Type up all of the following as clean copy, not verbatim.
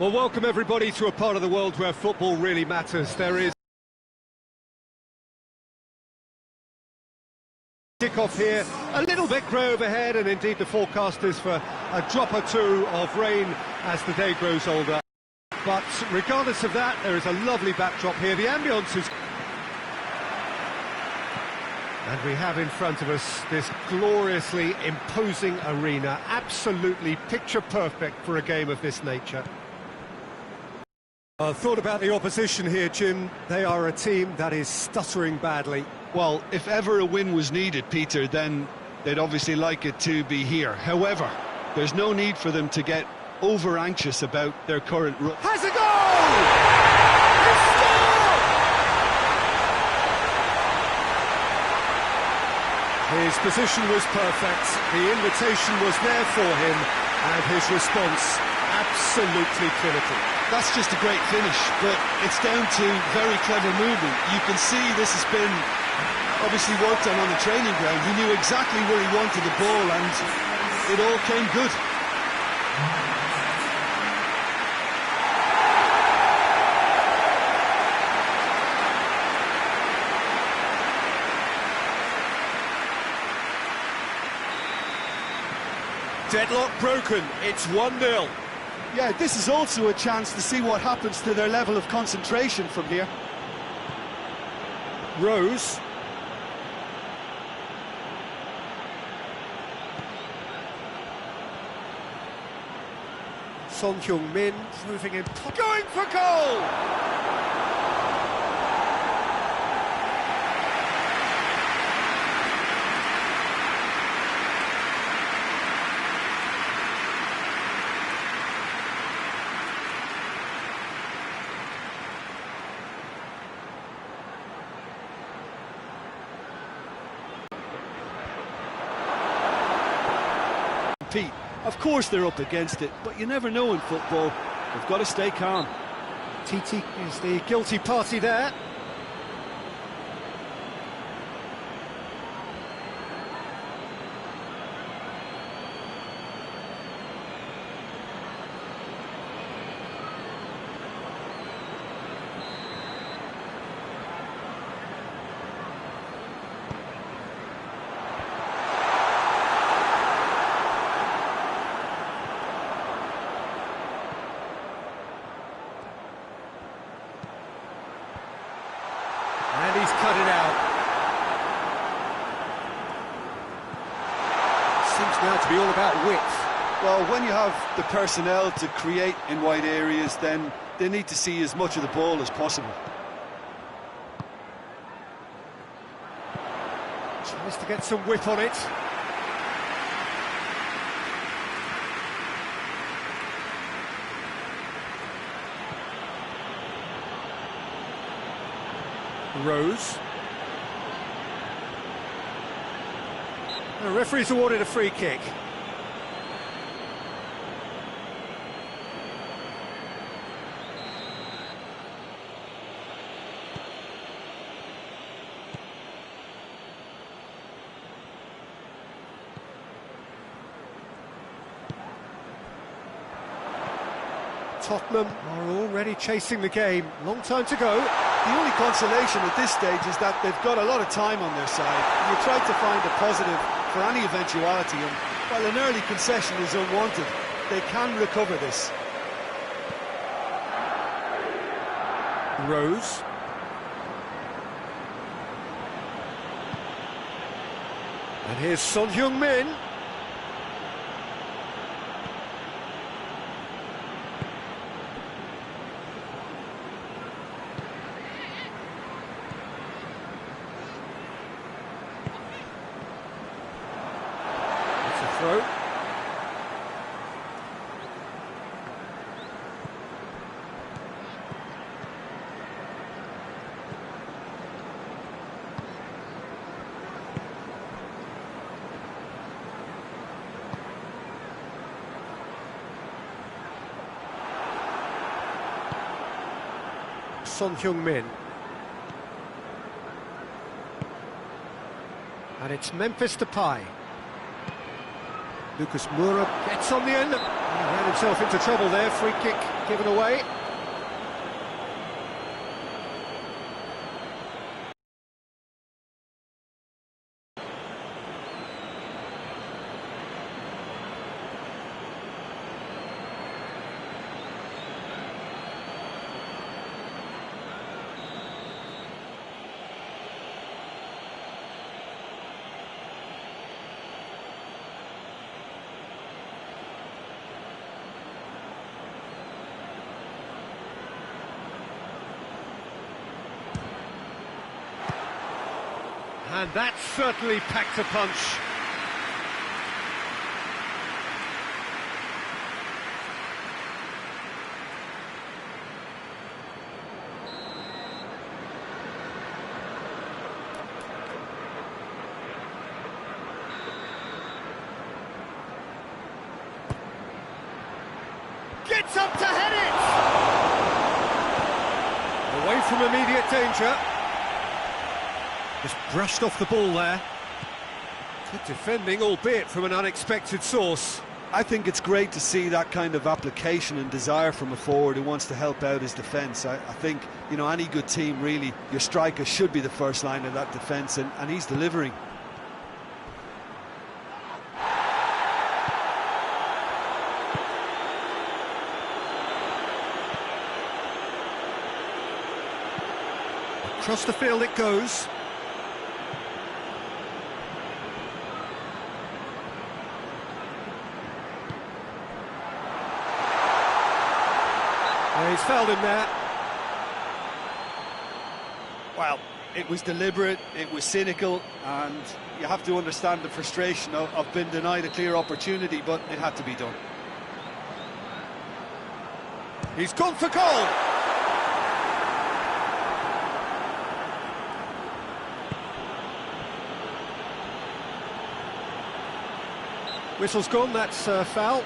Well, welcome everybody to a part of the world where football really matters. There is kick-off here, a little bit grey overhead, and indeed the forecast is for a drop or two of rain as the day grows older. But regardless of that, there is a lovely backdrop here. The ambience is... And we have in front of us this gloriously imposing arena, absolutely picture-perfect for a game of this nature. Thought about the opposition here, Jim. They are a team that is stuttering badly. Well, if ever a win was needed, Peter, then they'd obviously like it to be here. However, there's no need for them to get over-anxious about their current run. Has a goal! He scored! His position was perfect, the invitation was there for him, and his response absolutely clinical. That's just a great finish, but it's down to very clever movement. You can see this has been obviously worked on the training ground. He knew exactly where he wanted the ball, and it all came good. Deadlock broken, it's 1-0. Yeah, this is also a chance to see what happens to their level of concentration from here. Rose. Son Heung-min moving in, going for goal! Pete, of course they're up against it, but you never know in football. They've got to stay calm. Titi is the guilty party there. And he's cut it out. Seems now to be all about width. Well, when you have the personnel to create in wide areas, then they need to see as much of the ball as possible. Tries to get some whip on it. Rose. The referee's awarded a free kick. Tottenham are already chasing the game. Long time to go. The only consolation at this stage is that they've got a lot of time on their side. You try to find a positive for any eventuality, and while an early concession is unwanted, they can recover this. Rose. And here's Son Heung-min. Throw. Son Heung-min. And it's Memphis Depay. Lucas Moura gets on the end. He ran himself into trouble there, free kick given away. And that certainly packed a punch. Gets up to head it! Away from immediate danger. Just brushed off the ball there. Good defending, albeit from an unexpected source. I think it's great to see that kind of application and desire from a forward who wants to help out his defence. I think, you know, any good team, really, your striker should be the first line of that defence, and he's delivering. Across the field it goes. He's fouled him there. Well, it was deliberate, it was cynical, and you have to understand the frustration of being denied a clear opportunity, but it had to be done. He's gone for goal! Whistle's gone, that's foul.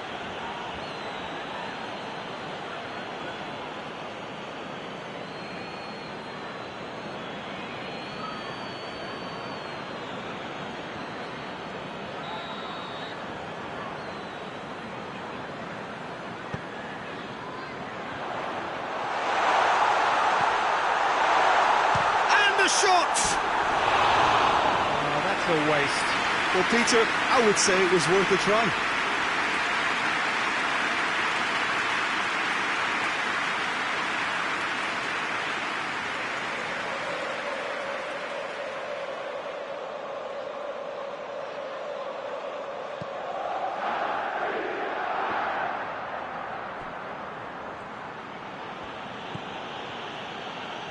Shot! Oh, that's a waste. Well, Peter, I would say it was worth a try.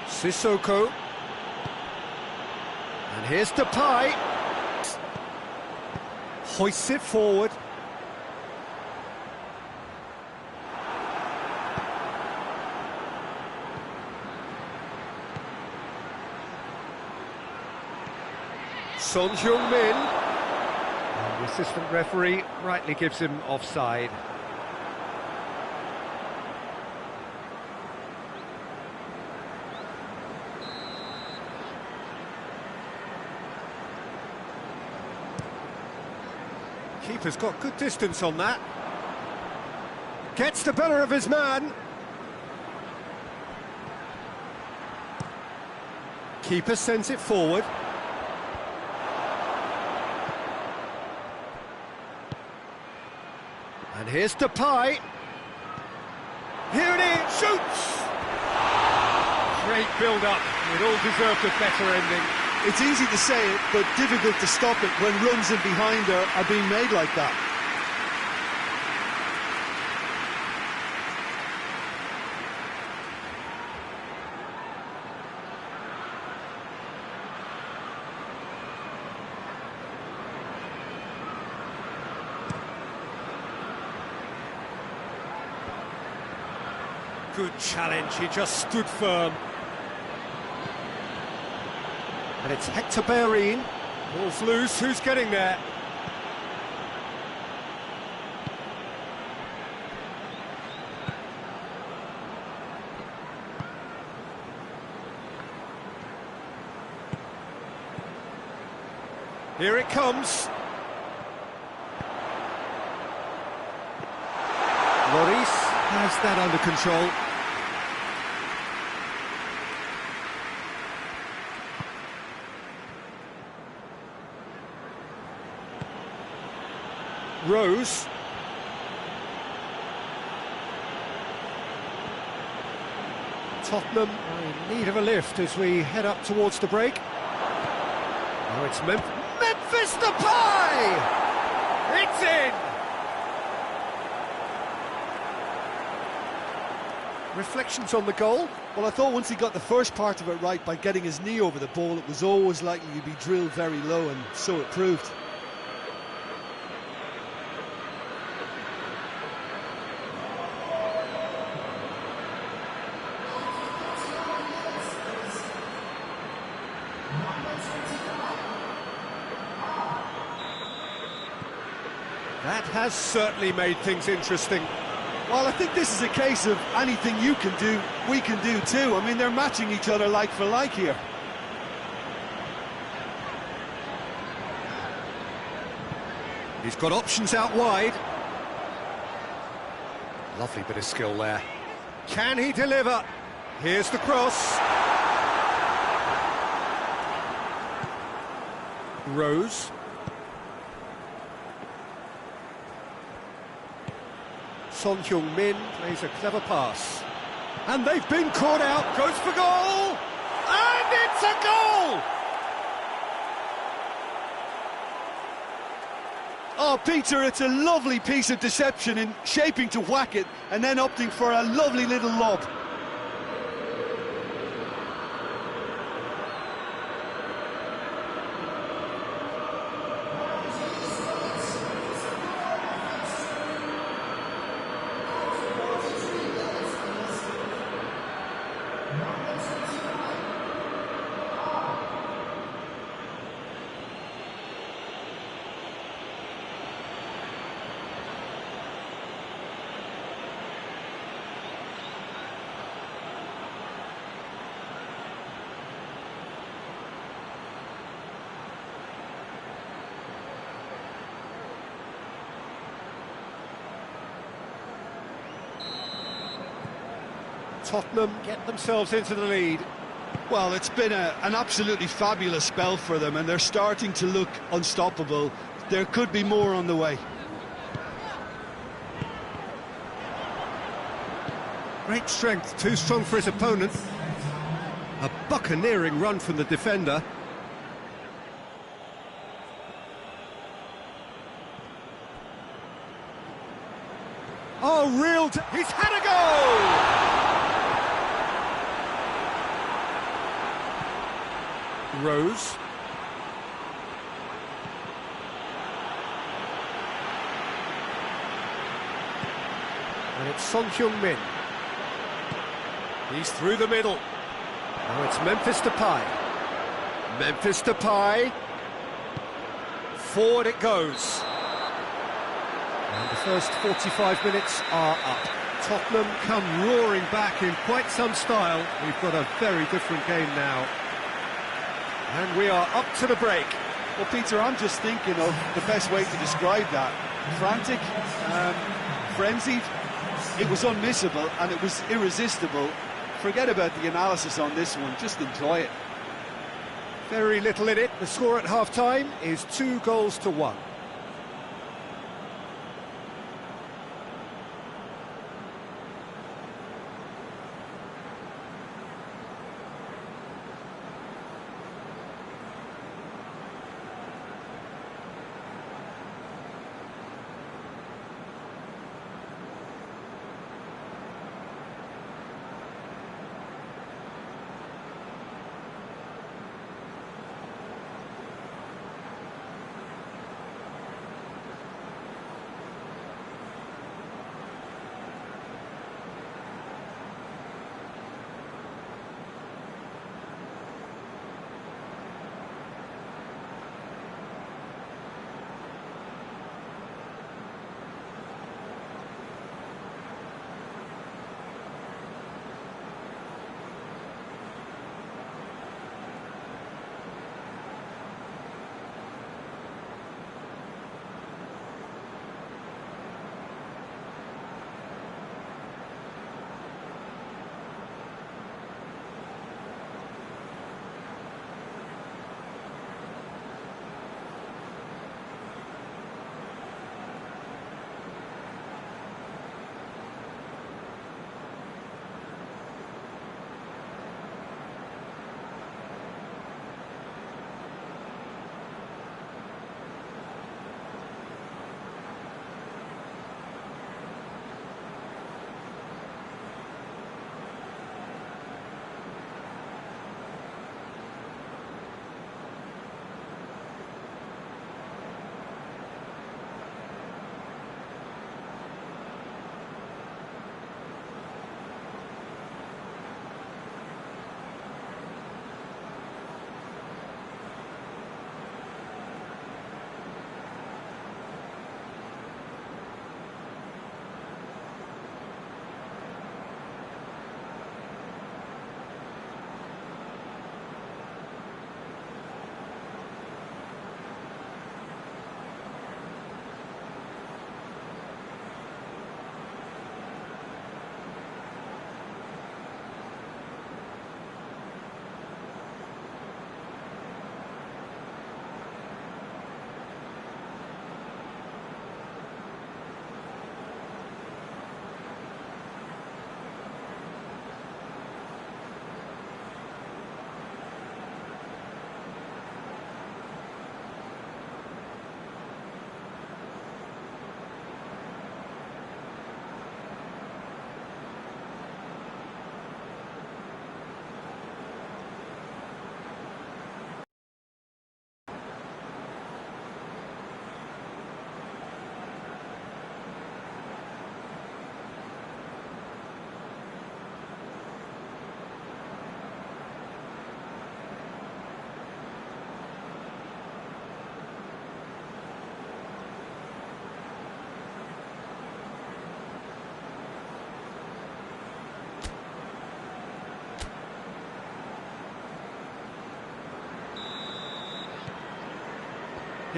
Sissoko. And here's Depay. Hoists it forward. Son Heung-min. And the assistant referee rightly gives him offside. Keeper's got good distance on that. Gets the better of his man. Keeper sends it forward. And here's Depay. Here it is, shoots! Great build-up, it all deserved a better ending. It's easy to say it, but difficult to stop it when runs in behind are being made like that. Good challenge, he just stood firm. And it's Hector Bellerin. Ball's loose, who's getting there? Here it comes. has that under control. Rose. Tottenham are in need of a lift as we head up towards the break. Now it's Memphis Depay! It's in! Reflections on the goal? Well, I thought once he got the first part of it right by getting his knee over the ball, it was always likely to be drilled very low, and so it proved. That has certainly made things interesting. Well, I think this is a case of anything you can do, we can do too. I mean, they're matching each other like for like here. He's got options out wide. Lovely bit of skill there. Can he deliver? Here's the cross. Rose. Son Heung-min plays a clever pass. And they've been caught out, goes for goal! And it's a goal! Oh, Peter, it's a lovely piece of deception in shaping to whack it and then opting for a lovely little lob. Tottenham get themselves into the lead. Well, it's been an absolutely fabulous spell for them, and they're starting to look unstoppable. There could be more on the way. Great strength, too strong for his opponent. A buccaneering run from the defender. Oh, he's had a goal! Rose. And it's Son Heung-min. He's through the middle. Now it's Memphis Depay. Memphis Depay. Forward it goes. And the first 45 minutes are up. Tottenham come roaring back in quite some style. We've got a very different game now. And we are up to the break. Well, Peter, I'm just thinking of the best way to describe that. Frantic, frenzied. It was unmissable and it was irresistible. Forget about the analysis on this one, just enjoy it. Very little in it. The score at half-time is 2-1.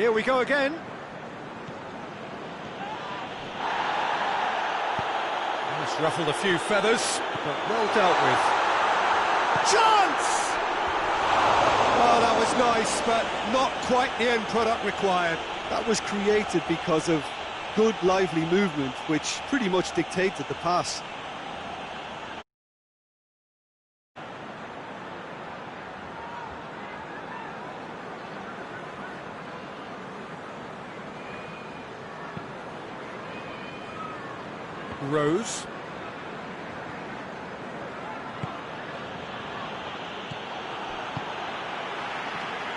Here we go again. Just ruffled a few feathers, but well dealt with. Chance! Oh, that was nice, but not quite the end product required. That was created because of good, lively movement, which pretty much dictated the pass. Rose.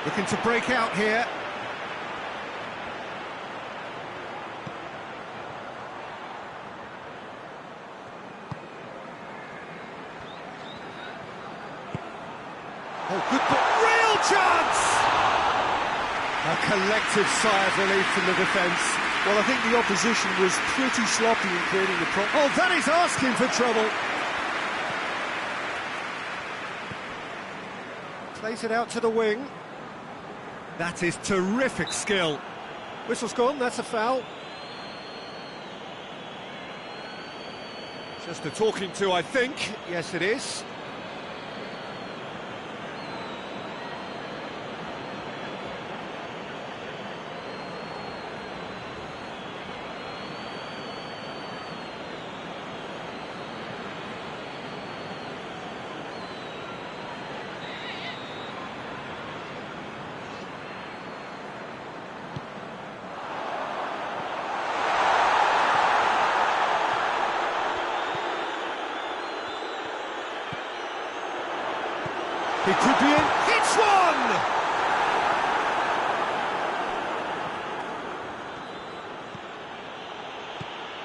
Looking to break out here. Oh, good ball. Real chance! A collective sigh of relief from the defence. Well, I think the opposition was pretty sloppy in creating the problem. Oh, that is asking for trouble. Plays it out to the wing. That is terrific skill. Whistle's gone, that's a foul. Just a talking to, I think. Yes, it is. He could be in. Hits one!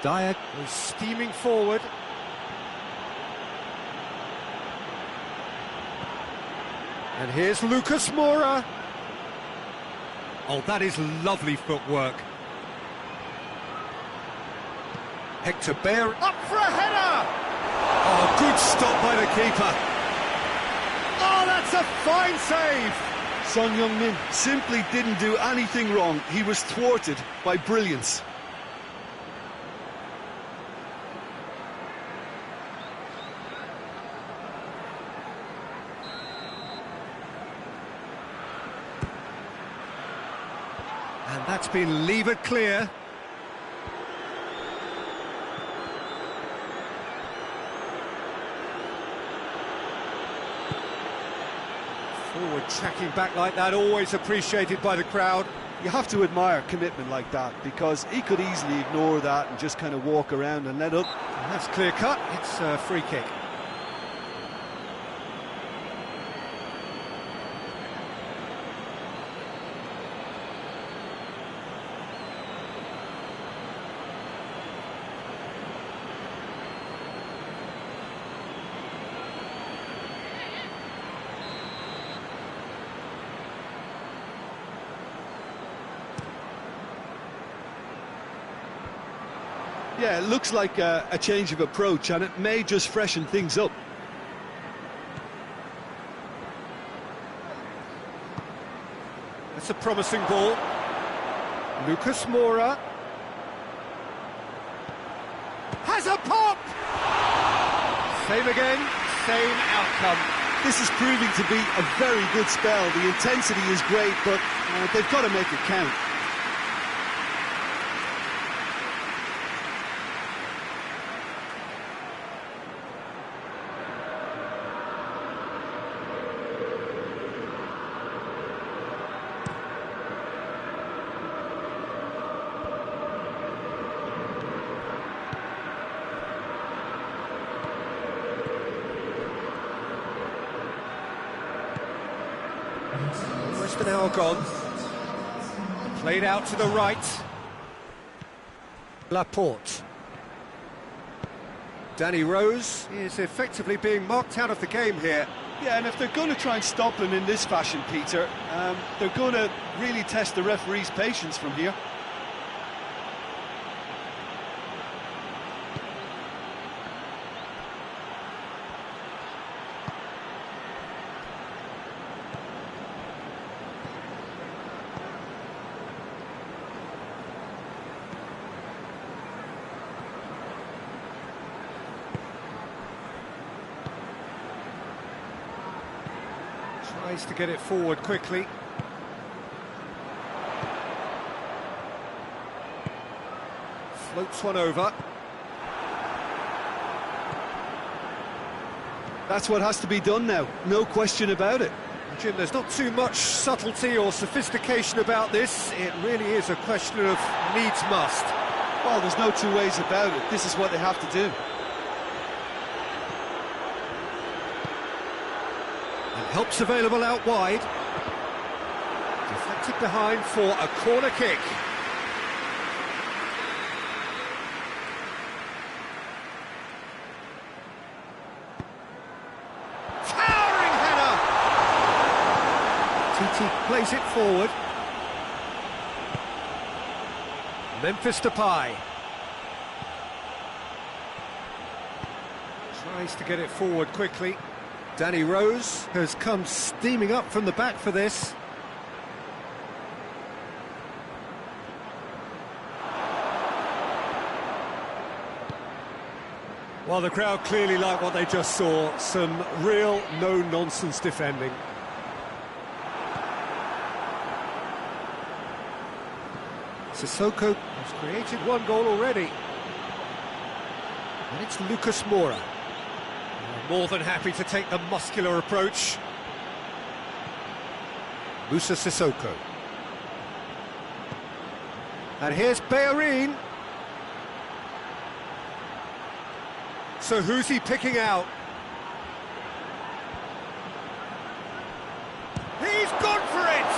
Dyer was steaming forward. And here's Lucas Moura. Oh, that is lovely footwork. Hector Baer up for a header! Oh, good stop by the keeper. Oh, that's a fine save! Son Heung-min simply didn't do anything wrong. He was thwarted by brilliance. And that's been levered clear. Forward tracking back like that, always appreciated by the crowd. You have to admire commitment like that, because he could easily ignore that and just kind of walk around and let up. And that's clear cut, it's a free kick. Yeah, it looks like a change of approach, and it may just freshen things up. That's a promising ball. Lucas Moura. Has a pop! Same again, same outcome. This is proving to be a very good spell. The intensity is great, but they've got to make it count. Almost an hour gone. Played out to the right. Laporte. Danny Rose is effectively being marked out of the game here. Yeah, and if they're going to try and stop him in this fashion, Peter, they're going to really test the referee's patience from here. Tries to get it forward quickly. Floats one over. That's what has to be done now, no question about it. Jim, there's not too much subtlety or sophistication about this. It really is a question of needs must. Well, there's no two ways about it. This is what they have to do. And help's available out wide. Deflected behind for a corner kick. TT plays it forward. Memphis Depay. Tries to get it forward quickly. Danny Rose has come steaming up from the back for this. Well, the crowd clearly like what they just saw. Some real no-nonsense defending. Sissoko has created one goal already. And it's Lucas Moura. More than happy to take the muscular approach. Moussa Sissoko. And here's Bellerin. So who's he picking out? He's gone for it!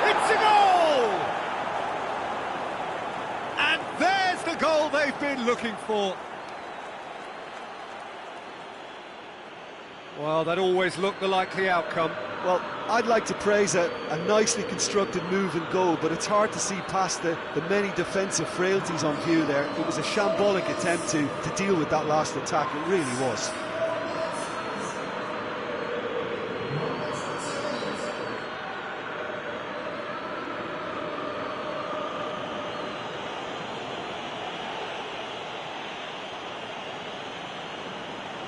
It's a goal! And there's the goal they've been looking for. Well, that always looked the likely outcome. Well, I'd like to praise a nicely constructed move and goal, but it's hard to see past the many defensive frailties on view there. It was a shambolic attempt to deal with that last attack, it really was.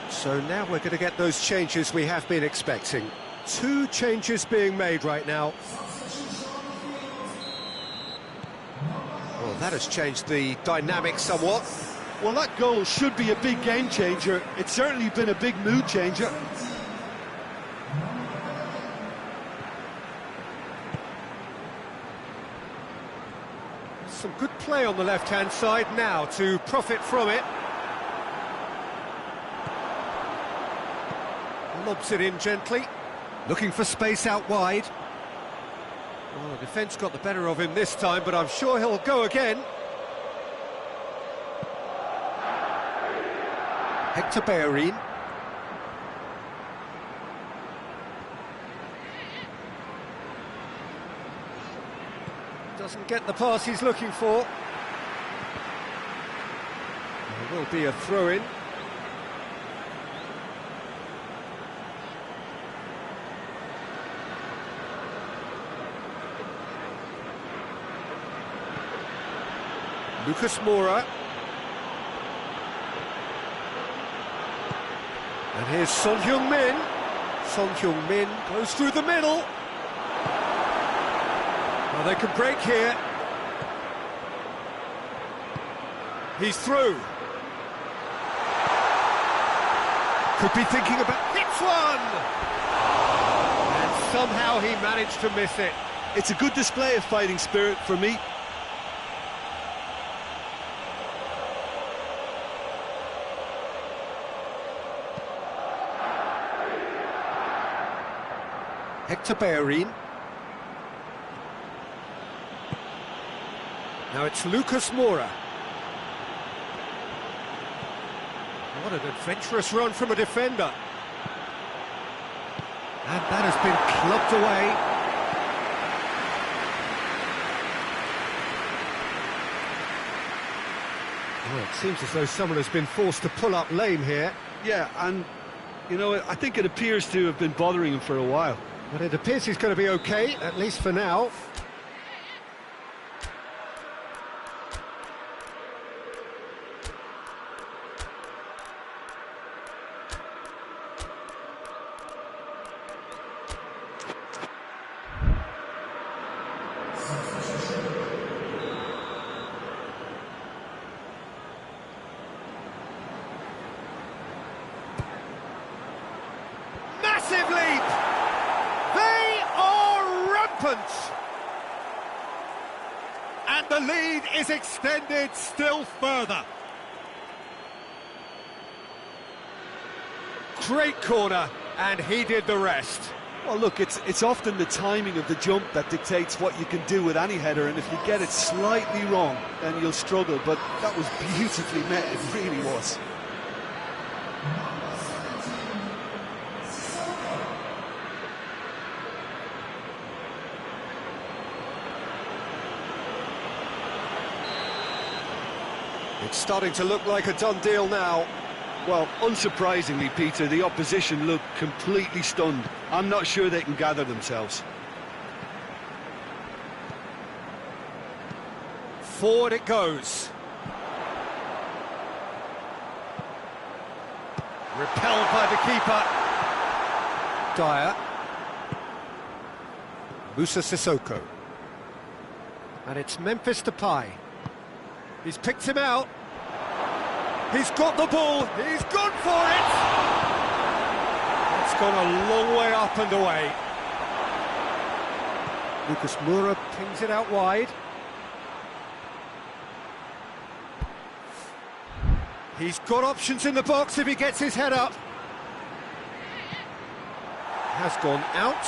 So now we're going to get those changes we have been expecting. 2 changes being made right now. Well, that has changed the dynamic somewhat. Well, that goal should be a big game changer. It's certainly been a big mood changer. Some good play on the left-hand side now to profit from it. Lobs it in gently, looking for space out wide. Well, the defence got the better of him this time, but I'm sure he'll go again. Hector Bellerin. Doesn't get the pass he's looking for. There will be a throw-in. Lucas Moura. And here's Son Heung-min. Son Heung-min goes through the middle. Well, they can break here. He's through. Could be thinking about... hits one! And somehow he managed to miss it. It's a good display of fighting spirit for me. Hector Bellerin. Now it's Lucas Moura. What an adventurous run from a defender. And that has been clubbed away. Well, it seems as though someone has been forced to pull up lame here. Yeah, and, you know, I think it appears to have been bothering him for a while. But it appears he's going to be okay, at least for now. opens. And the lead is extended still further. Great corner, and he did the rest. Well, look, it's often the timing of the jump that dictates what you can do with any header, and if you get it slightly wrong, then you'll struggle. But that was beautifully met, it really was. It's starting to look like a done deal now. Well, unsurprisingly, Peter, the opposition look completely stunned. I'm not sure they can gather themselves. Forward it goes. Repelled by the keeper. Dyer. Musa Sissoko. And it's Memphis Depay. He's picked him out. He's got the ball. He's gone for it. It's gone a long way up and away. Lucas Moura pings it out wide. He's got options in the box if he gets his head up. Has gone out.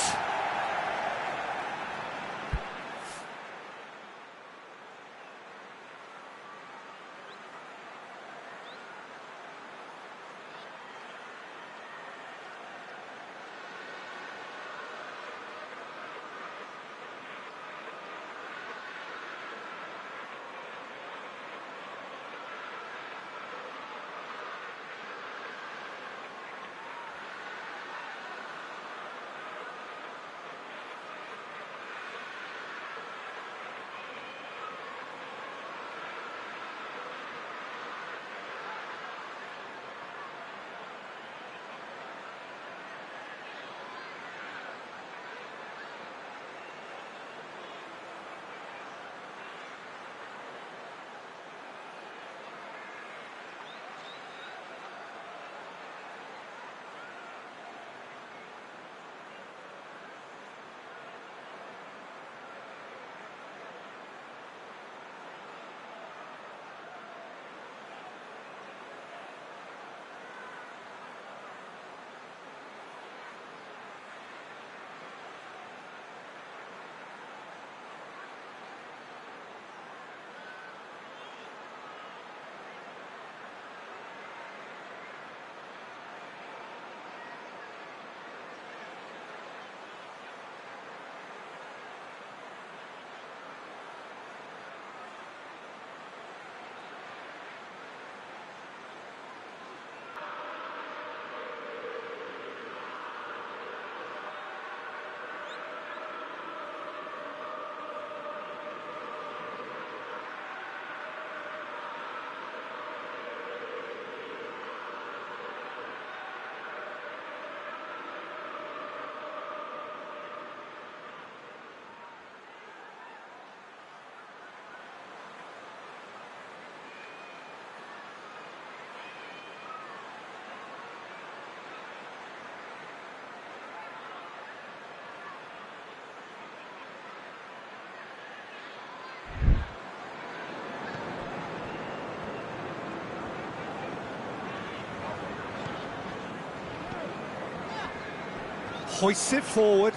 Hoists it forward.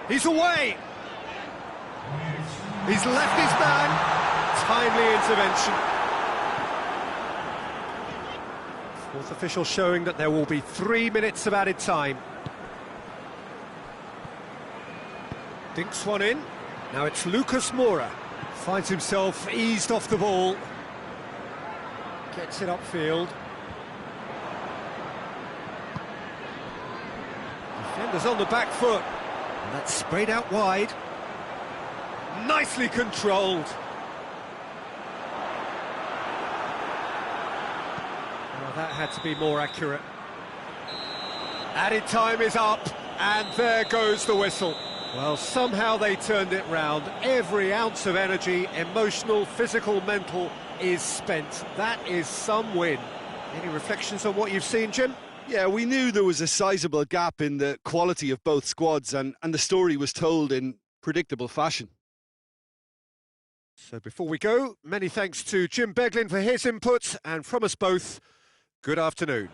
He's away. He's left his man. Timely intervention. Fourth official showing that there will be 3 minutes of added time. Dinks one in. Now it's Lucas Moura. Finds himself eased off the ball. Gets it upfield. Defenders on the back foot. And that's sprayed out wide. Nicely controlled. Well, that had to be more accurate. Added time is up, and there goes the whistle. Well, somehow they turned it round. Every ounce of energy, emotional, physical, mental, is spent. That is some win. Any reflections on what you've seen, Jim? Yeah, we knew there was a sizable gap in the quality of both squads, and the story was told in predictable fashion. So before we go, many thanks to Jim Beglin for his input, and from us both, good afternoon.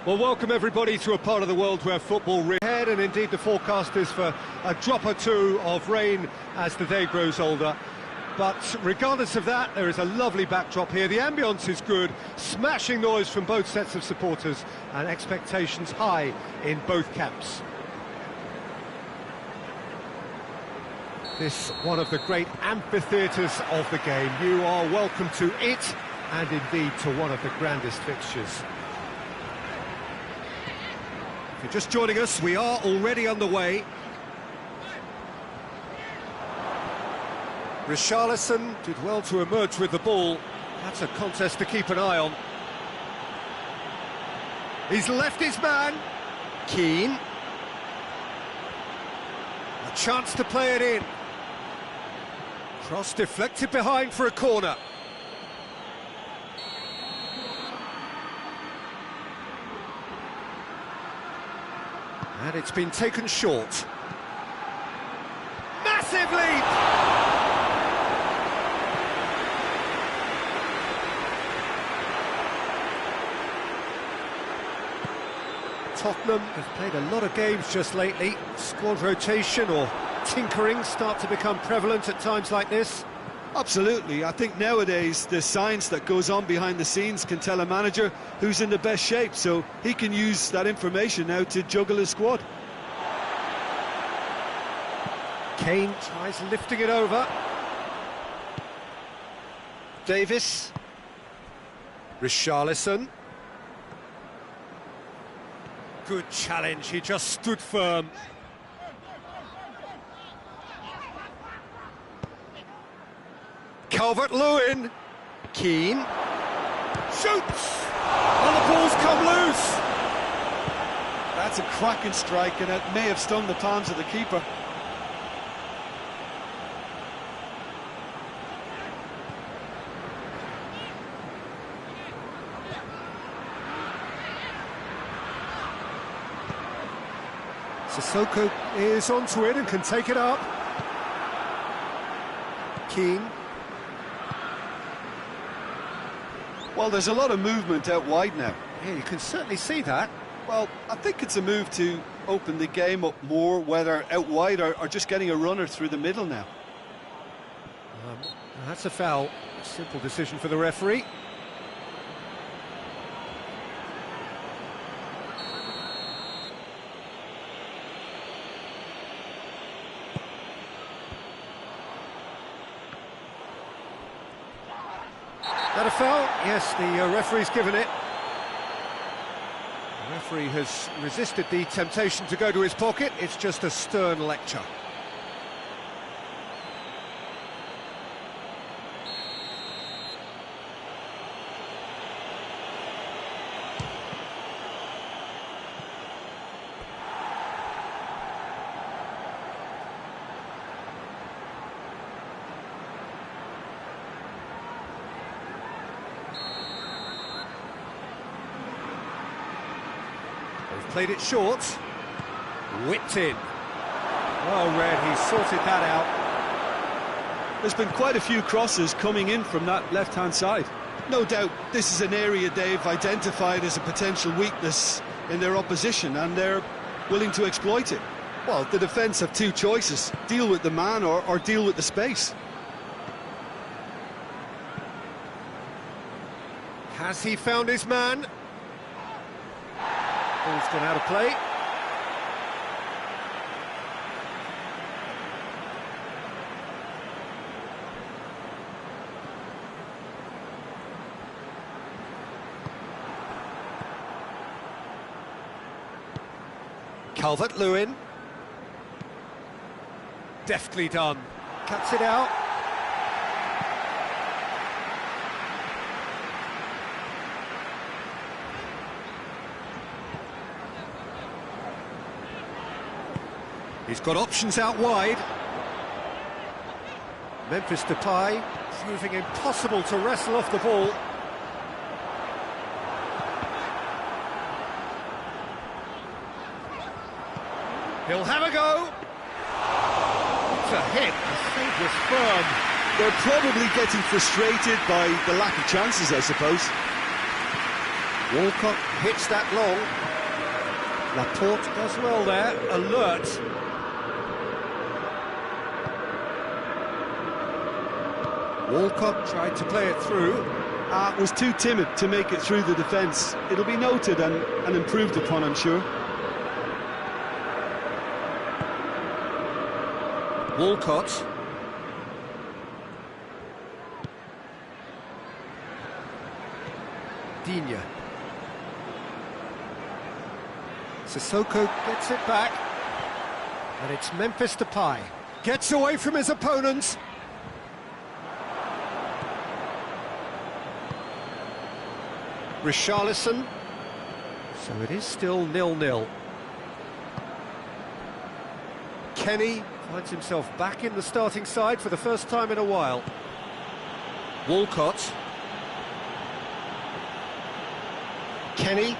Well, welcome everybody to a part of the world where football ahead, and indeed the forecast is for a drop or two of rain as the day grows older. But regardless of that, there is a lovely backdrop here. The ambience is good, smashing noise from both sets of supporters, and expectations high in both camps. This one of the great amphitheatres of the game. You are welcome to it, and indeed to one of the grandest fixtures. If you're just joining us, we are already underway. Richarlison did well to emerge with the ball. That's a contest to keep an eye on. He's left his man. Keane. A chance to play it in. Cross deflected behind for a corner. And it's been taken short. Massive leap! Tottenham have played a lot of games just lately. Squad rotation or tinkering start to become prevalent at times like this. Absolutely. I think nowadays the science that goes on behind the scenes can tell a manager who's in the best shape, so he can use that information now to juggle his squad. Kane tries lifting it over. Davis. Richarlison. Good challenge, he just stood firm. Calvert-Lewin. Keane. Shoots! And the ball's come loose! That's a cracking strike, and it may have stung the palms of the keeper. Sissoko is onto it and can take it up. Keane. Well, there's a lot of movement out wide now. Yeah, you can certainly see that. Well, I think it's a move to open the game up more, whether out wide or just getting a runner through the middle now. That's a foul. A simple decision for the referee. That a foul? Yes, the referee's given it. The referee has resisted the temptation to go to his pocket. It's just a stern lecture. Played it short. Whipped in. Well read, he sorted that out. There's been quite a few crosses coming in from that left-hand side. No doubt this is an area they've identified as a potential weakness in their opposition, and they're willing to exploit it. Well, the defence have two choices: deal with the man or deal with the space. Has he found his man? Ball's gone out of play. Calvert-Lewin. Deftly done. Cuts it out. He's got options out wide. Memphis Depay proving impossible to wrestle off the ball. He'll have a go. It's a hit. The save was firm. They're probably getting frustrated by the lack of chances, I suppose. Walcott hits that long. Laporte does well there, alert. Walcott tried to play it through. Was too timid to make it through the defence. It'll be noted and improved upon, I'm sure. Walcott. Digne. Sissoko gets it back. And it's Memphis Depay. Gets away from his opponents. Richarlison. So it is still 0-0. Kenny finds himself back in the starting side for the first time in a while. Walcott. Kenny.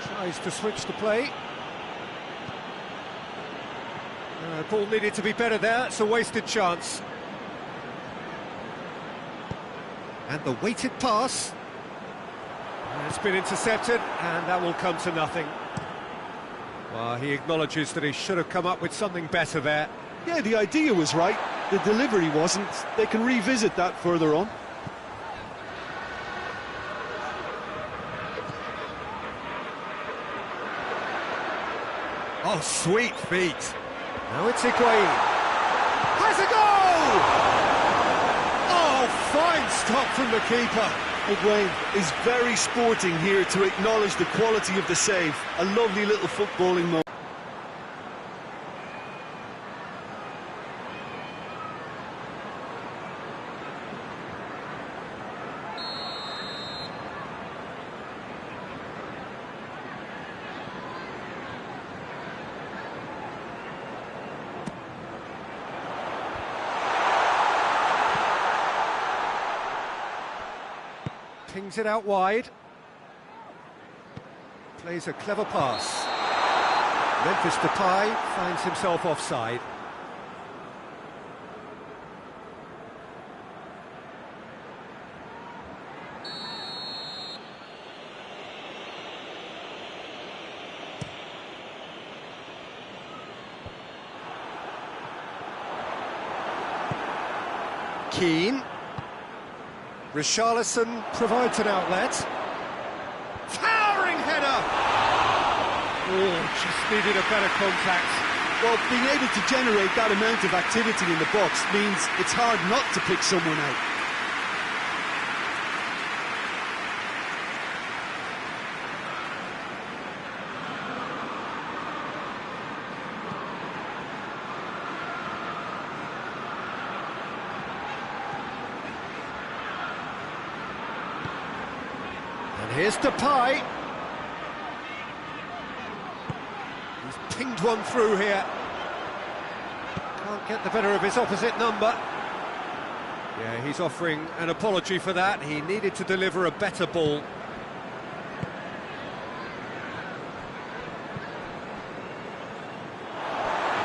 Tries to switch the play. Ball needed to be better there, it's a wasted chance. And the weighted pass. It's been intercepted, and that will come to nothing. Well, he acknowledges that he should have come up with something better there. Yeah, the idea was right, the delivery wasn't. They can revisit that further on. Oh, sweet feet. Now it's Higuain. Has a goal! Oh, fine stop from the keeper. Higuain is very sporting here to acknowledge the quality of the save. A lovely little footballing moment. Pings it out wide. Plays a clever pass. Memphis Depay finds himself offside. Keane. Richarlison provides an outlet. Towering header! Oh, just needed a better contact. Well, being able to generate that amount of activity in the box means it's hard not to pick someone out. Here's Depay. He's pinged one through here. Can't get the better of his opposite number. Yeah, he's offering an apology for that. He needed to deliver a better ball. The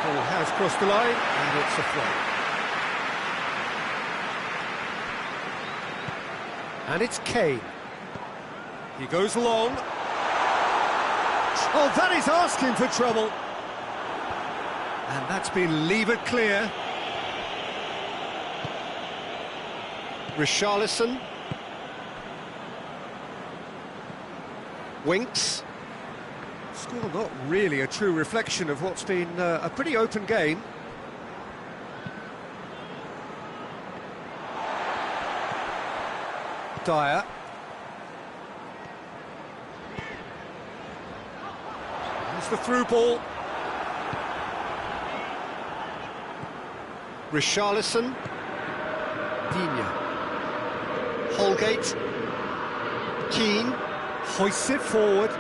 ball has crossed the line, and it's a throw. And it's Kane. He goes long. Oh, that is asking for trouble. And that's been levered clear. Richarlison. Winks. Score not really a true reflection of what's been a pretty open game. Dyer. The through ball. Richarlison. Digne. Holgate. Keane. Hoists it forward.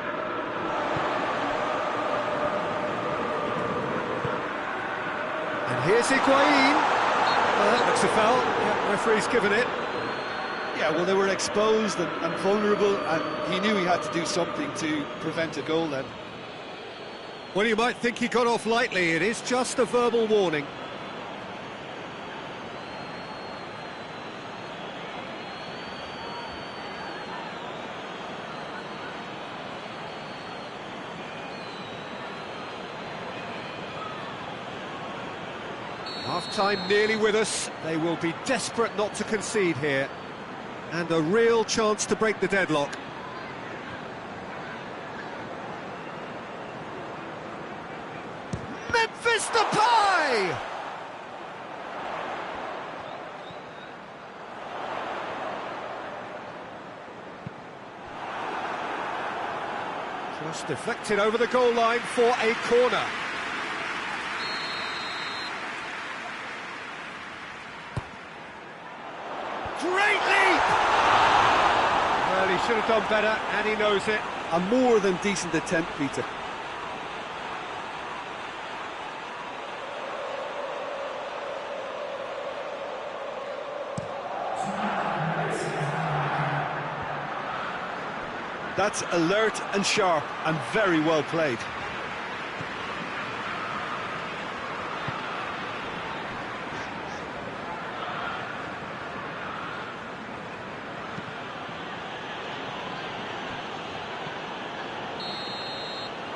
And here's Higuain. That looks a foul. Yeah, referee's given it. Yeah, well, they were exposed and vulnerable, and he knew he had to do something to prevent a goal then. Well, you might think he got off lightly. It is just a verbal warning. Half-time nearly with us. They will be desperate not to concede here. And a real chance to break the deadlock. Memphis Depay! Just deflected over the goal line for a corner. Great leap! Well, he should have done better, and he knows it. A more than decent attempt, Peter. That's alert and sharp and very well played.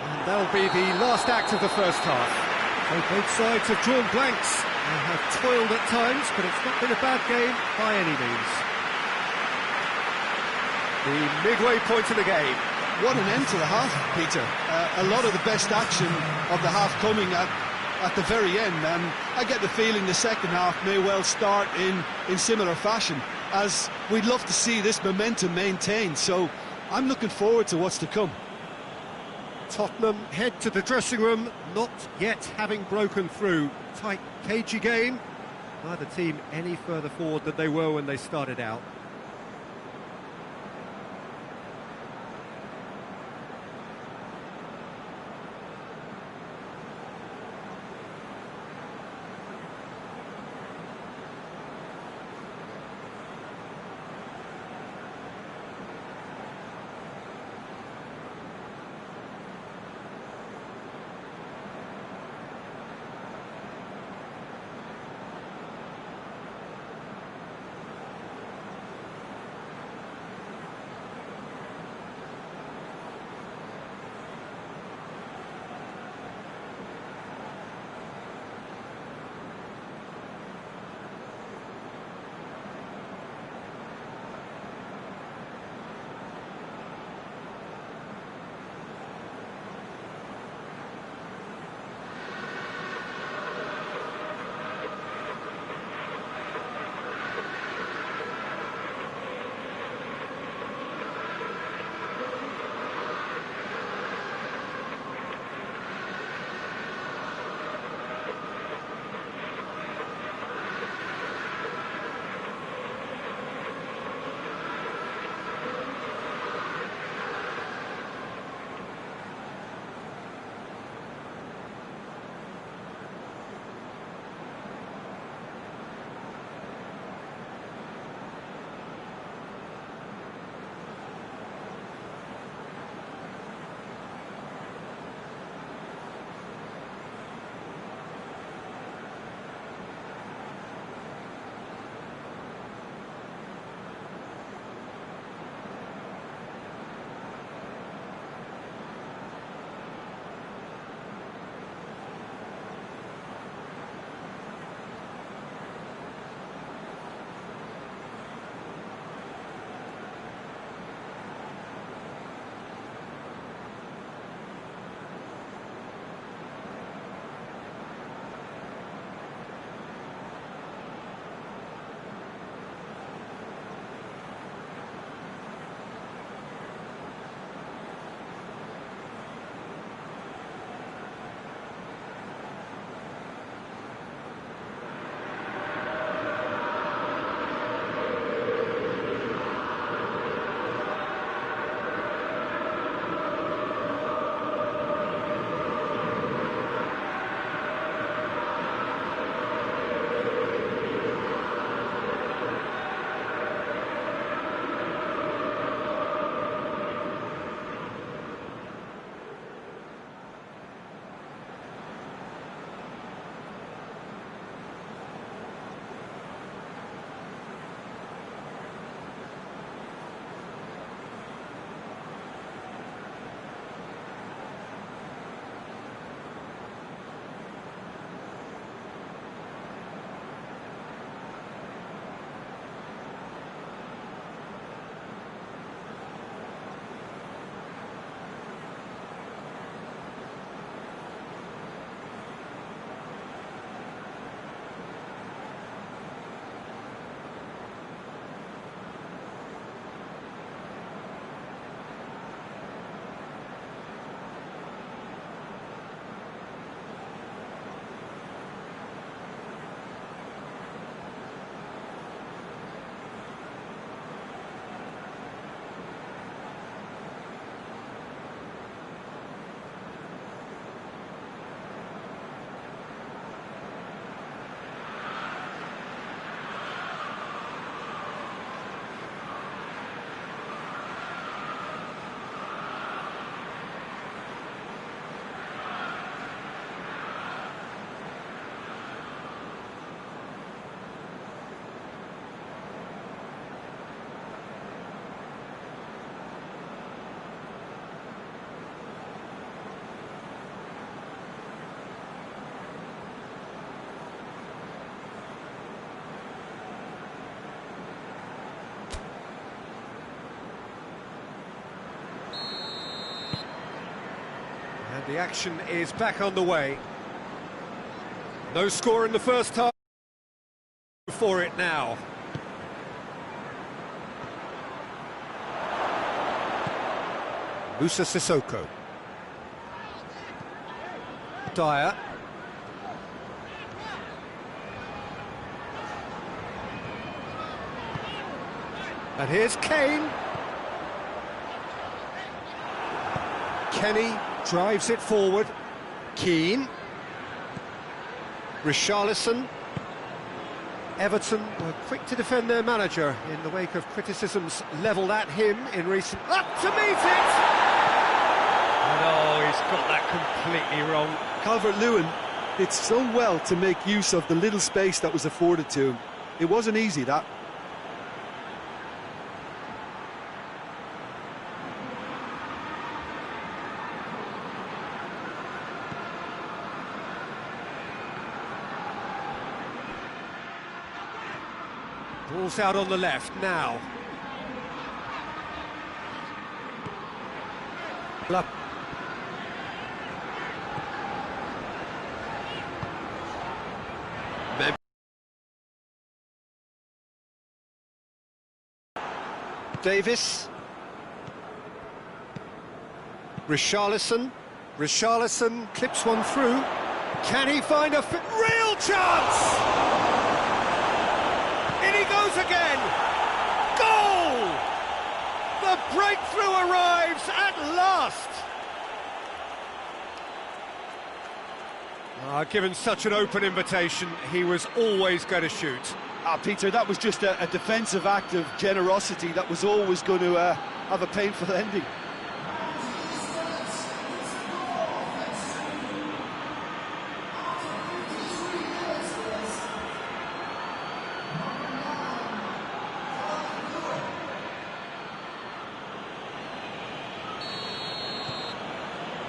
And that'll be the last act of the first half. So both sides have drawn blanks and have toiled at times, but it's not been a bad game by any means. The midway point of the game. What an end to the half, Peter. A lot of the best action of the half coming at the very end, and I get the feeling the second half may well start in similar fashion, as we'd love to see this momentum maintained, so I'm looking forward to what's to come. Tottenham head to the dressing room, not yet having broken through. Tight, cagey game. Neither team any further forward than they were when they started out. And the action is back underway. No score in the first half. For it now. Musa Sissoko. Dyer. And here's Kane. Kenny drives it forward. Keane. Richarlison. Everton were quick to defend their manager in the wake of criticisms levelled at him in recent... Up to meet it! And oh, he's got that completely wrong. Calvert-Lewin did so well to make use of the little space that was afforded to him. It wasn't easy, that. Ball's out on the left now. Davis. Richarlison. Richarlison clips one through. Can he find a real chance? In he goes again! Goal! The breakthrough arrives at last! Given such an open invitation, he was always going to shoot. Peter, that was just a defensive act of generosity that was always going to have a painful ending.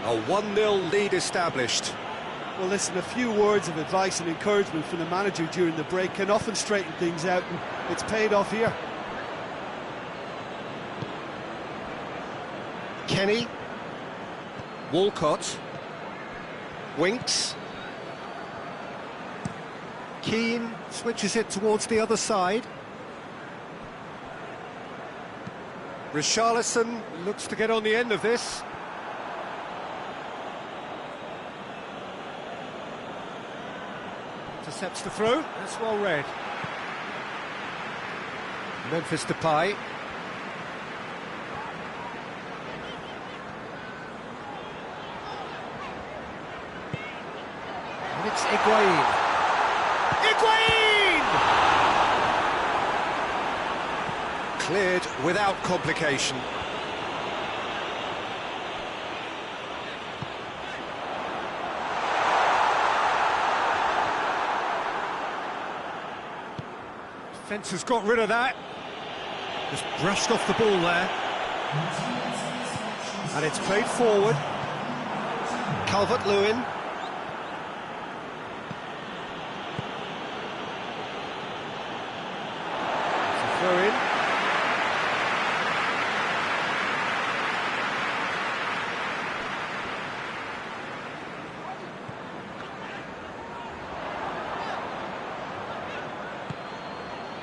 A 1-0 lead established. Well, listen, a few words of advice and encouragement from the manager during the break can often straighten things out, and it's paid off here. Kenny. Walcott. Winks. Keane switches it towards the other side. Richarlison looks to get on the end of this. Intercepts the throw, that's well read. Memphis Depay. And it's Higuain. Higuain! Cleared without complication. Defence has got rid of that. Just brushed off the ball there. And it's played forward. Calvert-Lewin. It's a throw in.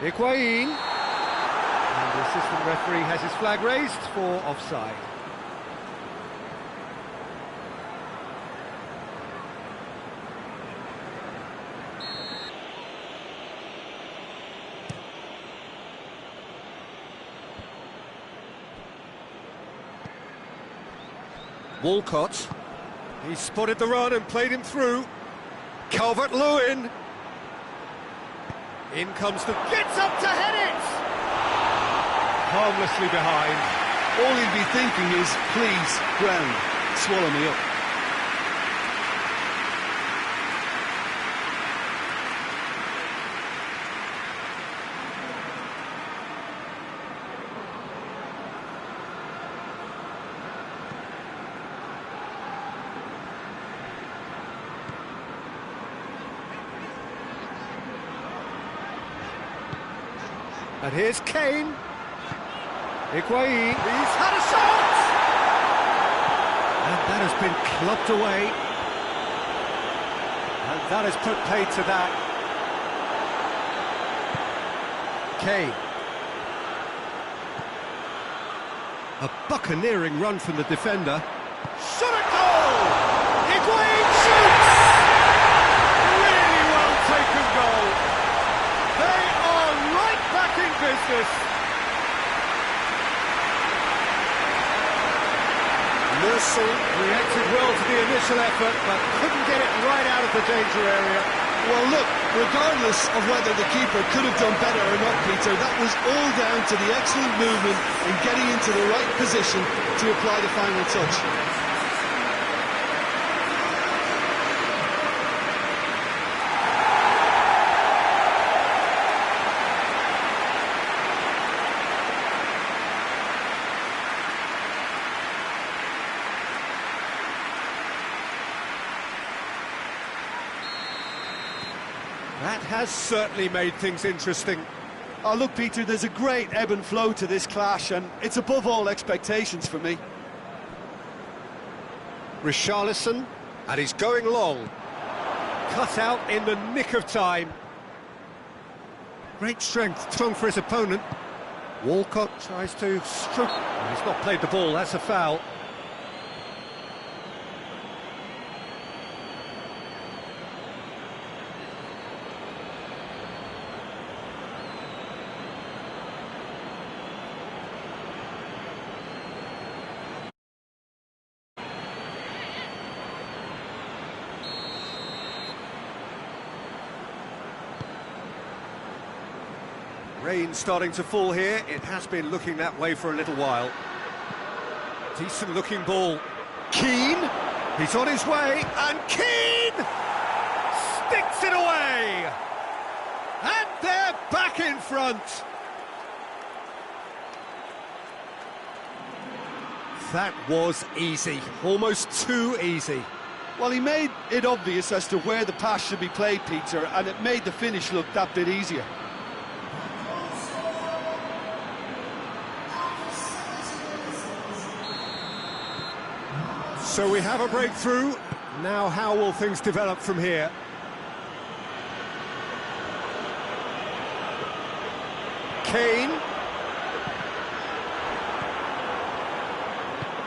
Higuain, and the assistant referee has his flag raised for offside. Walcott, he spotted the run and played him through. Calvert-Lewin. In comes the... Gets up to head it! Harmlessly behind. All he'd be thinking is, please, ground, swallow me up. And here's Kane. Higuain, he's had a shot! And That has been clubbed away. And that has put paid to that. Kane. A buccaneering run from the defender. Shot at goal! Higuain shoots! Really well taken goal. They are right back in business. Mercy reacted well to the initial effort, but couldn't get it right out of the danger area. Well, look, regardless of whether the keeper could have done better or not, Peter, that was all down to the excellent movement and getting into the right position to apply the final touch. That has certainly made things interesting. Oh, look, Peter, there's a great ebb and flow to this clash, and it's above all expectations for me. Richarlison, and he's going long. Cut out in the nick of time. Great strength, strong for his opponent. Walcott tries to stroke. He's not played the ball, that's a foul. Rain starting to fall here. It has been looking that way for a little while. Decent looking ball. Keane, he's on his way, and Keane sticks it away! And they're back in front! That was easy, almost too easy. Well, he made it obvious as to where the pass should be played, Peter, and it made the finish look that bit easier. So we have a breakthrough. Now how will things develop from here? Kane.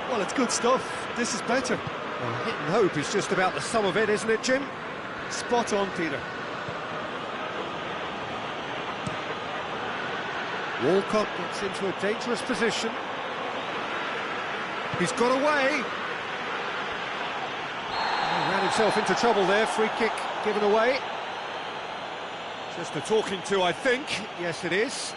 Well, it's good stuff. This is better. Well, hit and hope is just about the sum of it, isn't it, Jim? Spot on, Peter. Walcott gets into a dangerous position. He's got away. He ran himself into trouble there. Free kick given away. Just a talking to, I think. Yes, it is.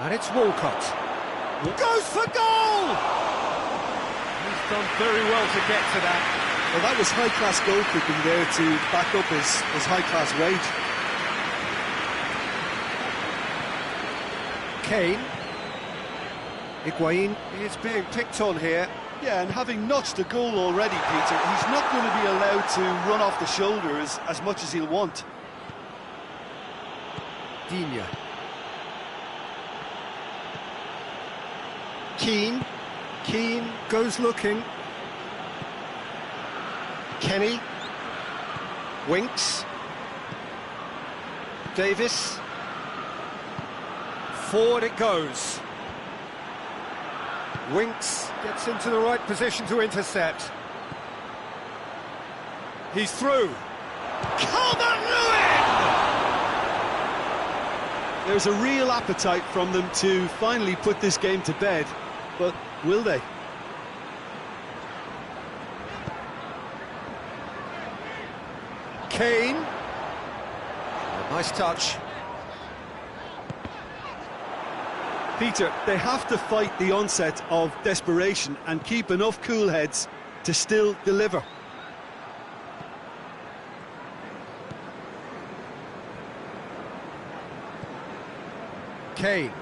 And it's Walcott. Goes for goal! He's done very well to get to that. Well, that was high-class goalkeeping there to back up his high-class rage. Kane. Higuain is being picked on here. Yeah, and having notched a goal already, Peter, he's not going to be allowed to run off the shoulder as much as he'll want. Digne. Keane. Keane goes looking. Kenny. Winks. Davis. Forward it goes. Winks gets into the right position to intercept. He's through. Calvert-Lewin! There's a real appetite from them to finally put this game to bed, but will they? Kane. Oh, nice touch. Peter, they have to fight the onset of desperation and keep enough cool heads to still deliver. Kane.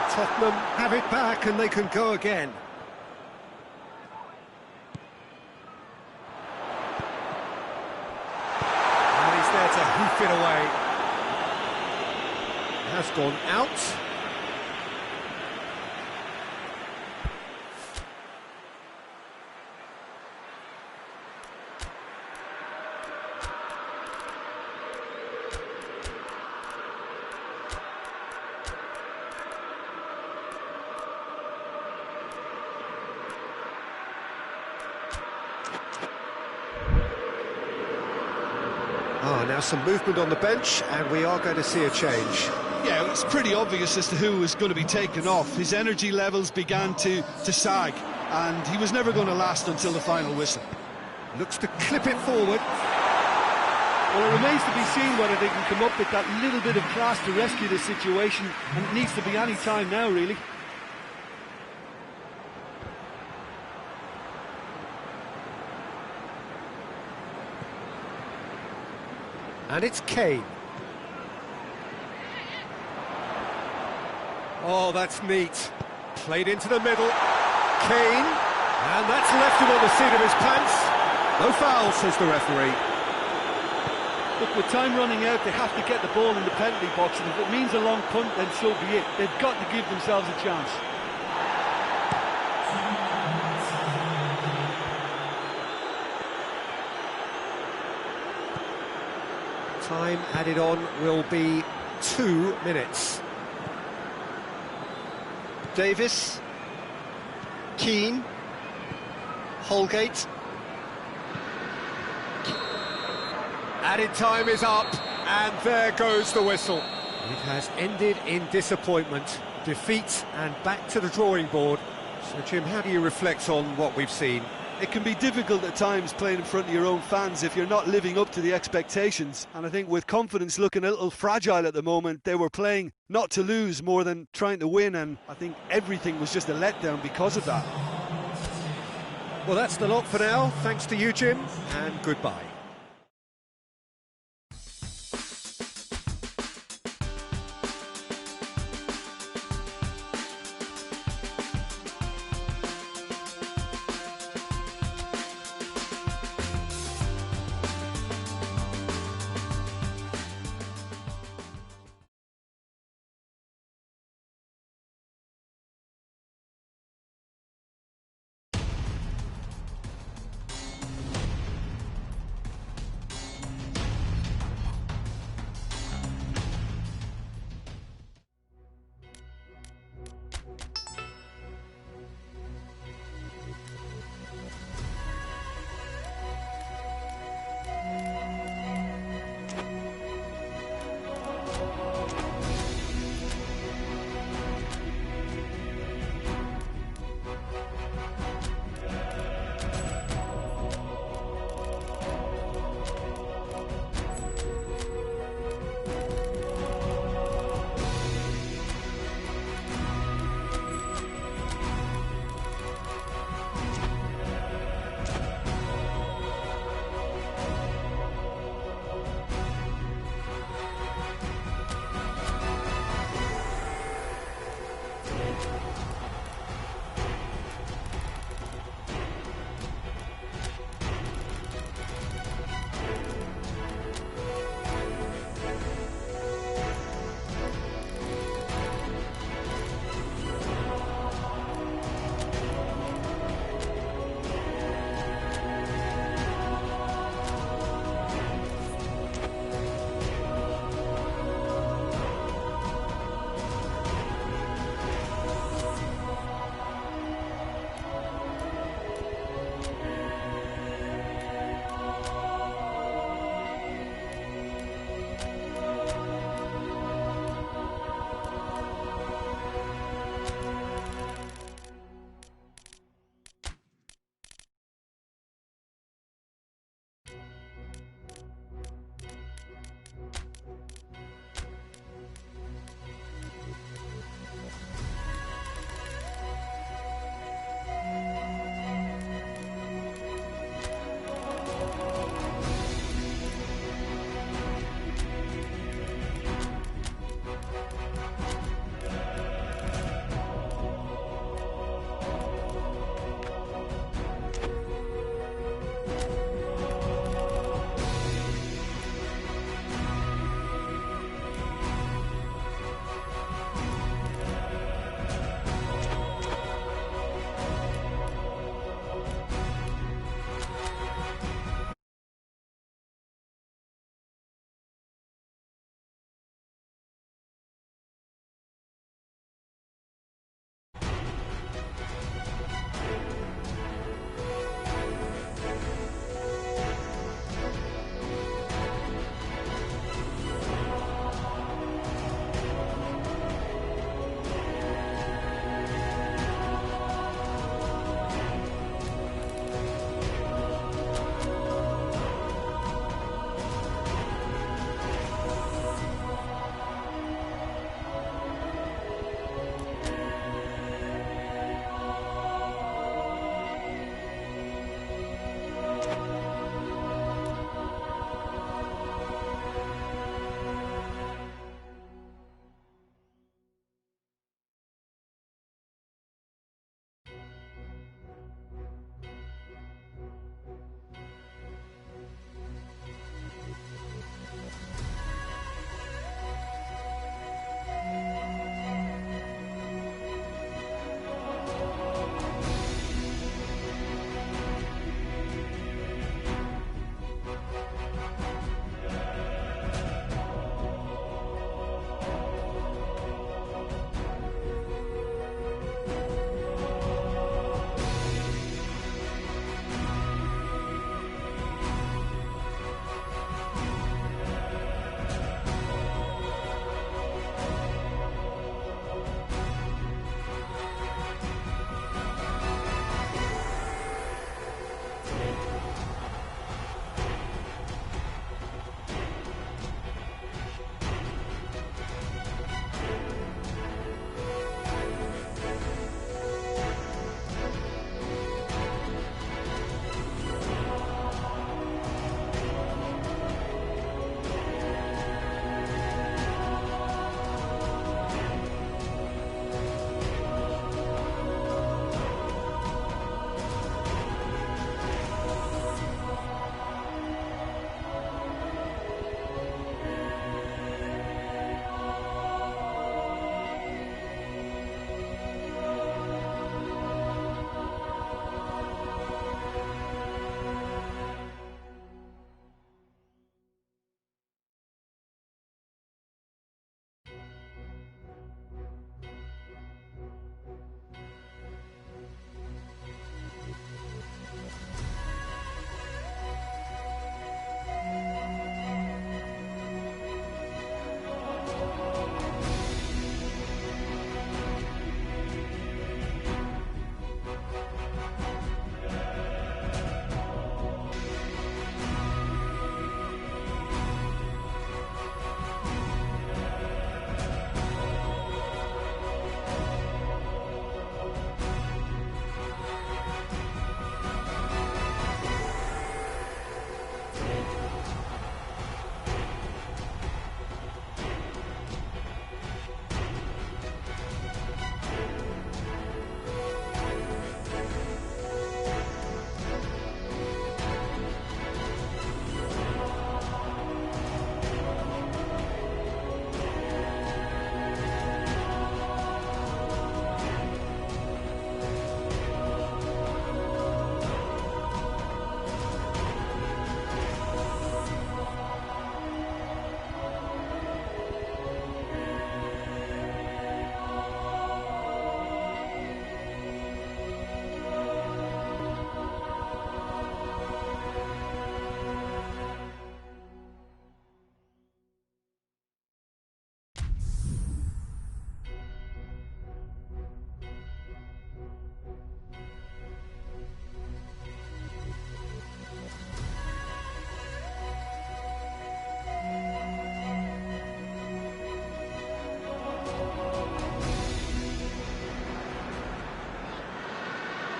Tottenham have it back and they can go again. it away. Has gone out. Now some movement on the bench, and we are going to see a change. Yeah, it's pretty obvious as to who was going to be taken off. His energy levels began to sag, and he was never going to last until the final whistle. Looks to clip it forward. Well, it remains to be seen whether they can come up with that little bit of class to rescue the situation, and it needs to be any time now, really. And it's Kane. Oh, that's neat. Played into the middle. Kane. And that's left him on the seat of his pants. No foul, says the referee. Look, with time running out, they have to get the ball in the penalty box, and if it means a long punt, then so be it. They've got to give themselves a chance. Time added on will be 2 minutes. Davis, Keane, Holgate. Added time is up, and there goes the whistle. It has ended in disappointment, defeat, and back to the drawing board. So, Jim, how do you reflect on what we've seen? It can be difficult at times playing in front of your own fans if you're not living up to the expectations. And I think with confidence looking a little fragile at the moment, they were playing not to lose more than trying to win, and I think everything was just a letdown because of that. Well, that's the lot for now. Thanks to you, Jim, and goodbye.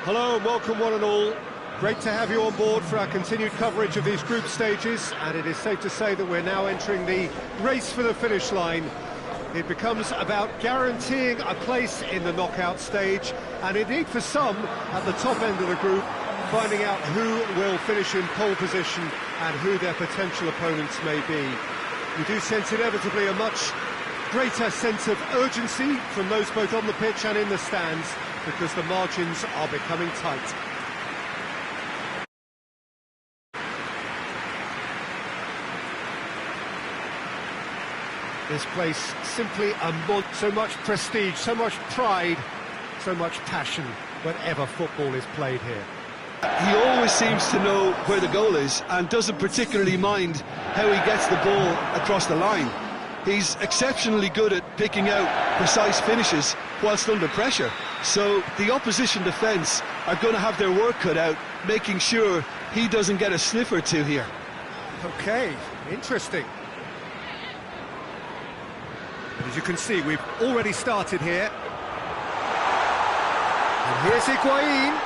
Hello and welcome one and all. Great to have you on board for our continued coverage of these group stages, and it is safe to say that we're now entering the race for the finish line. It becomes about guaranteeing a place in the knockout stage, and indeed for some, at the top end of the group, finding out who will finish in pole position and who their potential opponents may be. You do sense inevitably a much greater sense of urgency from those both on the pitch and in the stands, because the margins are becoming tight. This place simply so much prestige, so much pride, so much passion whenever football is played here. He always seems to know where the goal is and doesn't particularly mind how he gets the ball across the line. He's exceptionally good at picking out precise finishes whilst under pressure. So the opposition defence are going to have their work cut out, making sure he doesn't get a sniff or two here. Okay, interesting. And as you can see, we've already started here. And here's Higuain.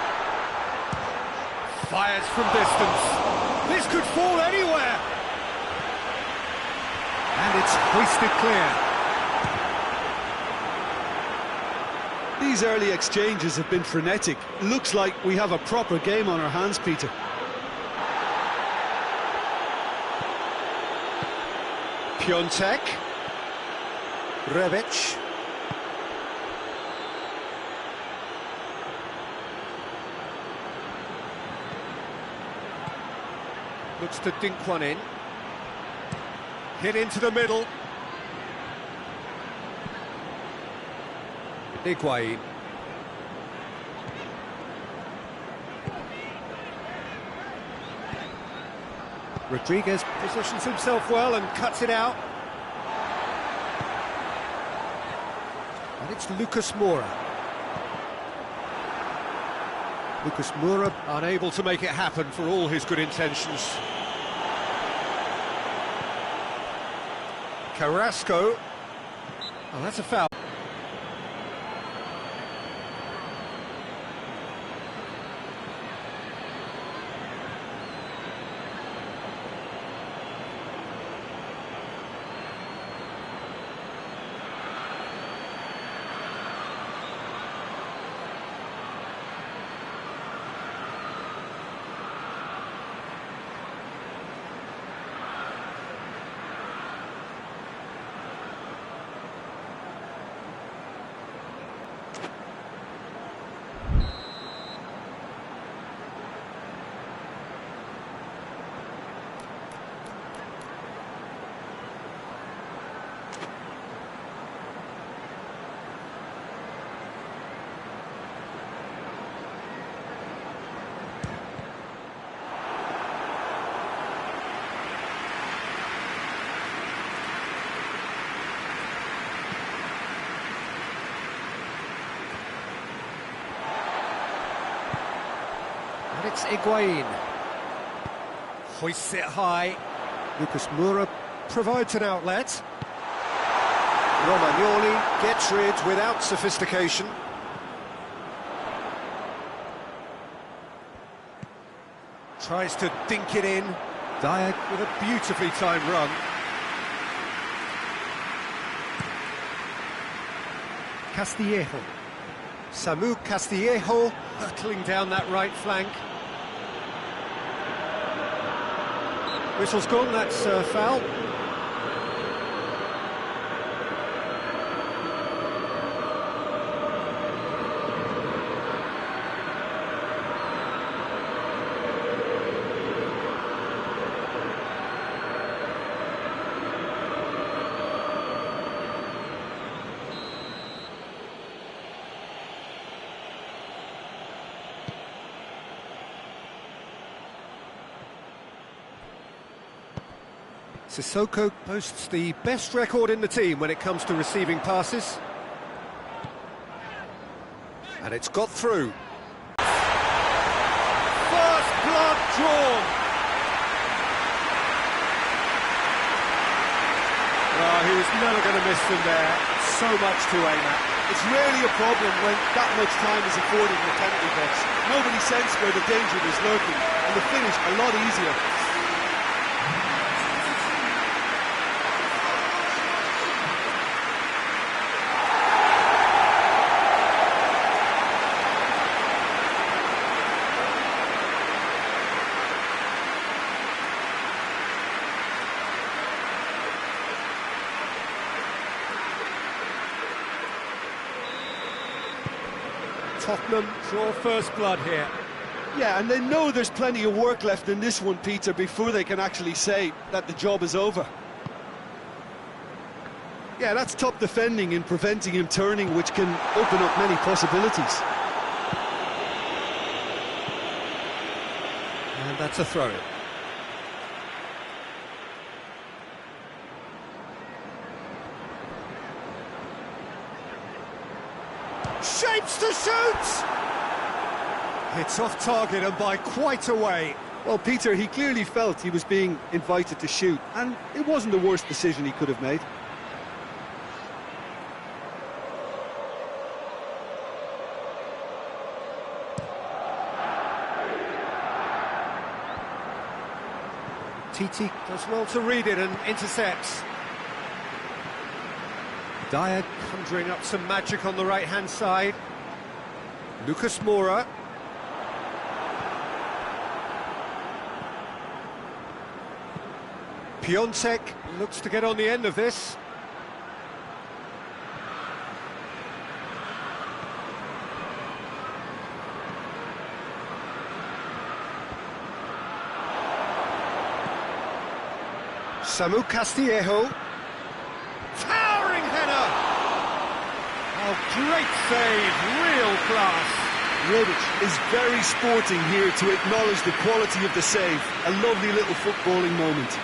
Fires from distance. This could fall anywhere. And it's hoisted clear. These early exchanges have been frenetic. Looks like we have a proper game on our hands, Peter. Piontek. Rebic. Looks to dink one in. Hit into the middle. Higuain. Rodriguez positions himself well and cuts it out. And it's Lucas Moura. Lucas Moura unable to make it happen for all his good intentions. Carrasco. Oh, that's a foul. It's Higuain. Hoists it high. Lucas Moura provides an outlet. Romagnoli gets rid without sophistication. Tries to dink it in. Dyer with a beautifully timed run. Castillejo. Samu Castillejo hurtling down that right flank. Whistle's gone, that's a foul. Sissoko boasts the best record in the team when it comes to receiving passes. And it's got through. First blood drawn. Oh, he was never going to miss them there. So much to aim at. It's rarely a problem when that much time is afforded in the penalty box. Nobody sensed where the danger was lurking, and the finish a lot easier. Tottenham draw first blood here. Yeah, and they know there's plenty of work left in this one, Peter, before they can actually say that the job is over. Yeah, that's top defending and preventing him turning, which can open up many possibilities. And that's a throw-in. Shapes to shoot! It's off target and by quite a way. Well, Peter, he clearly felt he was being invited to shoot, and it wasn't the worst decision he could have made. Titi does well to read it and intercepts. Dyer conjuring up some magic on the right-hand side. Lucas Moura. Piontek looks to get on the end of this. Samu Castillejo. Towering header! Oh, great save, real class. Robic is very sporting here to acknowledge the quality of the save. A lovely little footballing moment.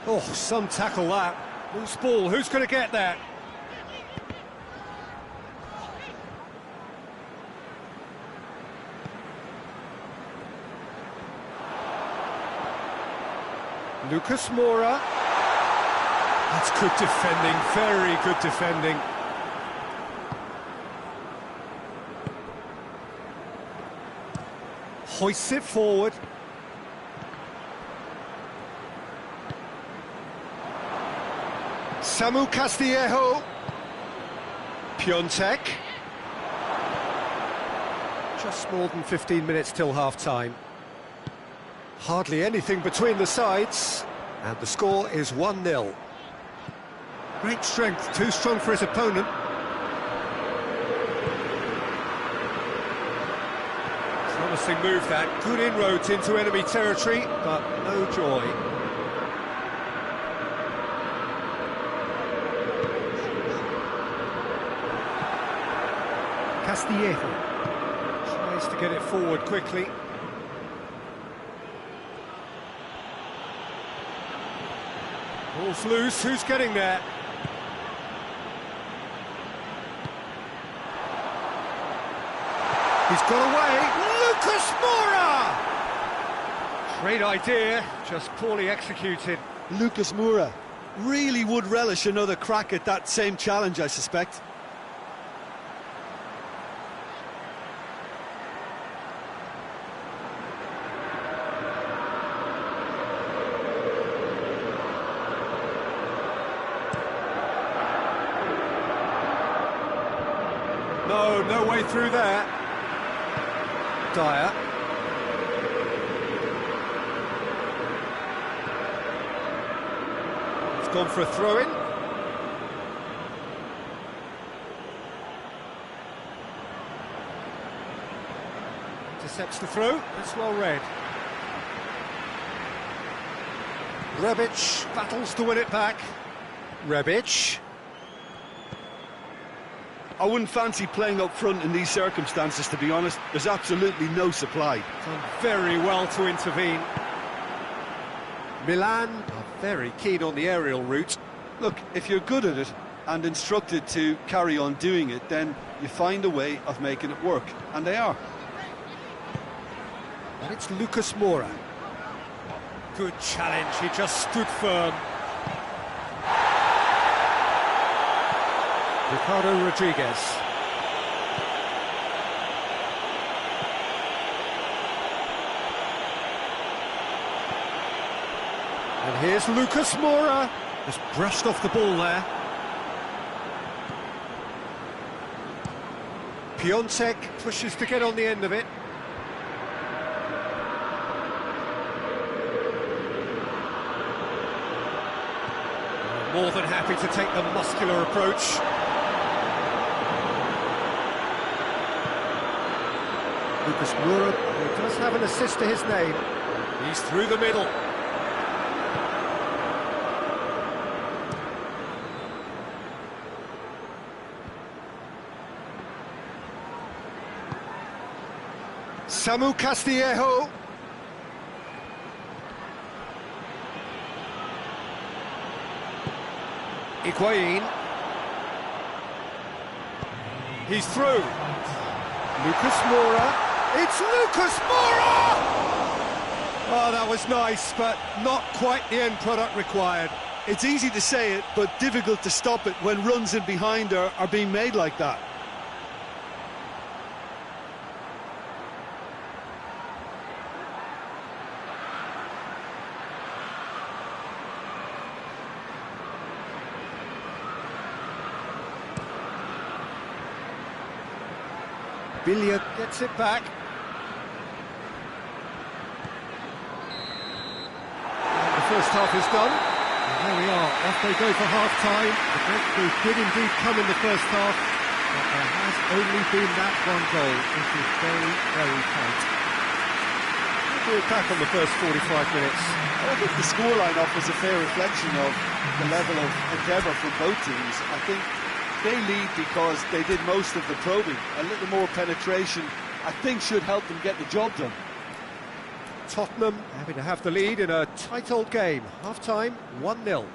Oh, some tackle that. Loose ball, who's going to get that? Lucas Moura. That's good defending, very good defending. Hoists it forward. Samu Castillejo. Piontek. Just more than 15 minutes till half-time. Hardly anything between the sides, and the score is 1-0. Great strength, too strong for his opponent. Promising move that, good inroads into enemy territory, but no joy. Castillejo tries to get it forward quickly. Ball's loose, who's getting there? He's got away, Lucas Moura! Great idea, just poorly executed. Lucas Moura really would relish another crack at that same challenge, I suspect. No way through there. Dyer. It's gone for a throw-in. Intercepts the throw, that's well read. Rebic battles to win it back. Rebic. I wouldn't fancy playing up front in these circumstances, to be honest. There's absolutely no supply. Done very well to intervene. Milan are very keen on the aerial route. Look, if you're good at it and instructed to carry on doing it, then you find a way of making it work, and they are. And it's Lucas Moura. Good challenge, he just stood firm. Ricardo Rodriguez. And here's Lucas Moura. Just brushed off the ball there. Piontek pushes to get on the end of it. More than happy to take the muscular approach. Lucas Moura, who does have an assist to his name. He's through the middle. Samu Castillejo. Higuain. He's through. Lucas Moura. It's Lucas Moura! Oh, that was nice, but not quite the end product required. It's easy to say it, but difficult to stop it when runs in behind are being made like that. Billiard gets it back. And the first half is done. And there we are, off they go for half-time. The breakthrough did indeed come in the first half, but there has only been that one goal. It is very, very tight. We'll do it back on the first 45 minutes. I think the scoreline offers a fair reflection of the level of endeavour from both teams. I think they lead because they did most of the probing. A little more penetration, I think, should help them get the job done. Tottenham having to have the lead in a tight old game. Half-time, 1-0.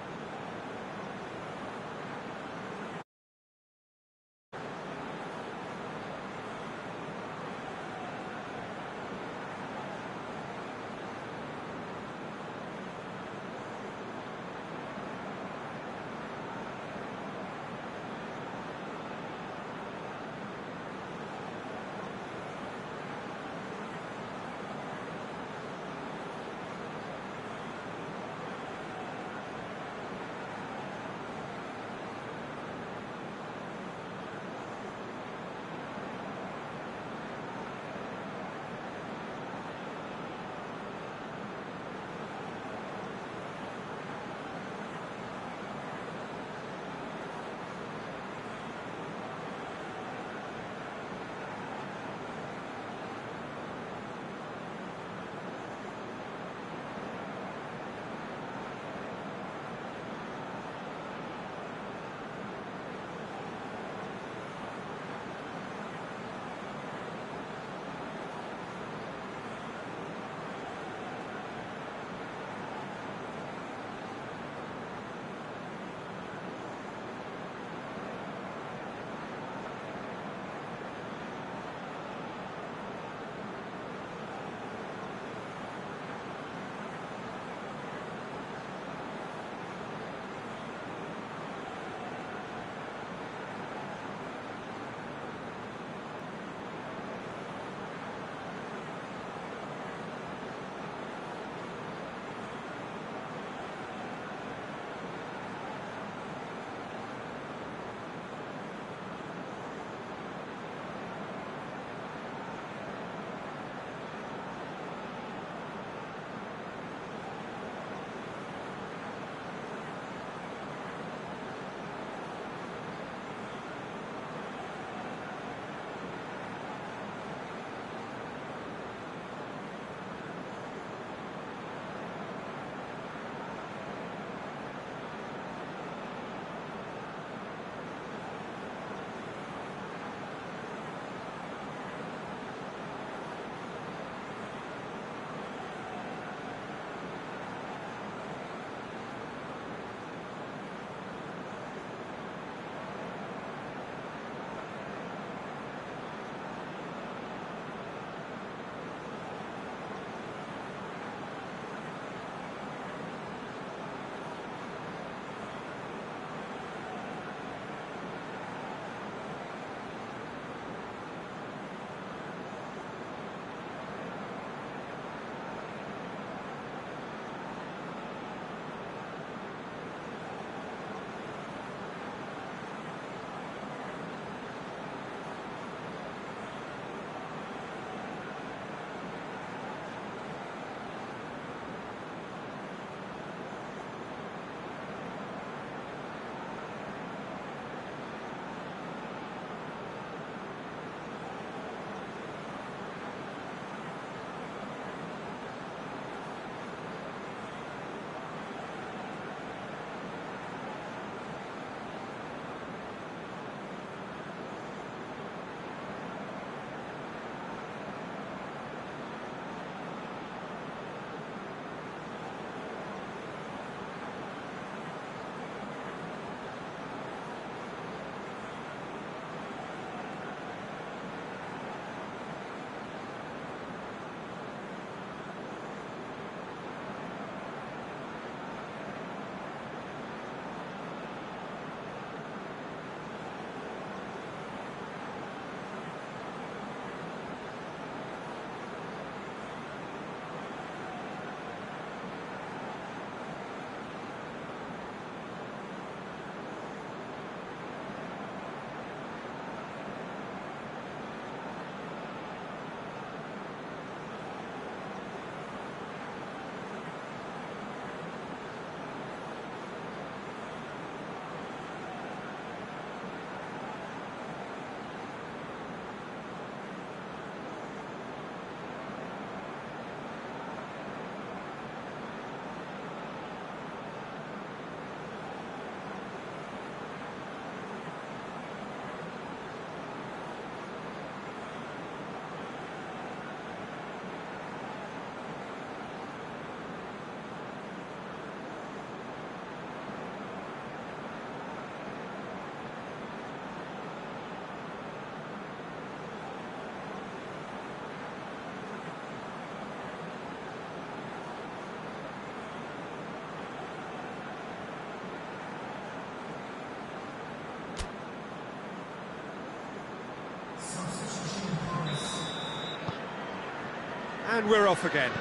And we're off again.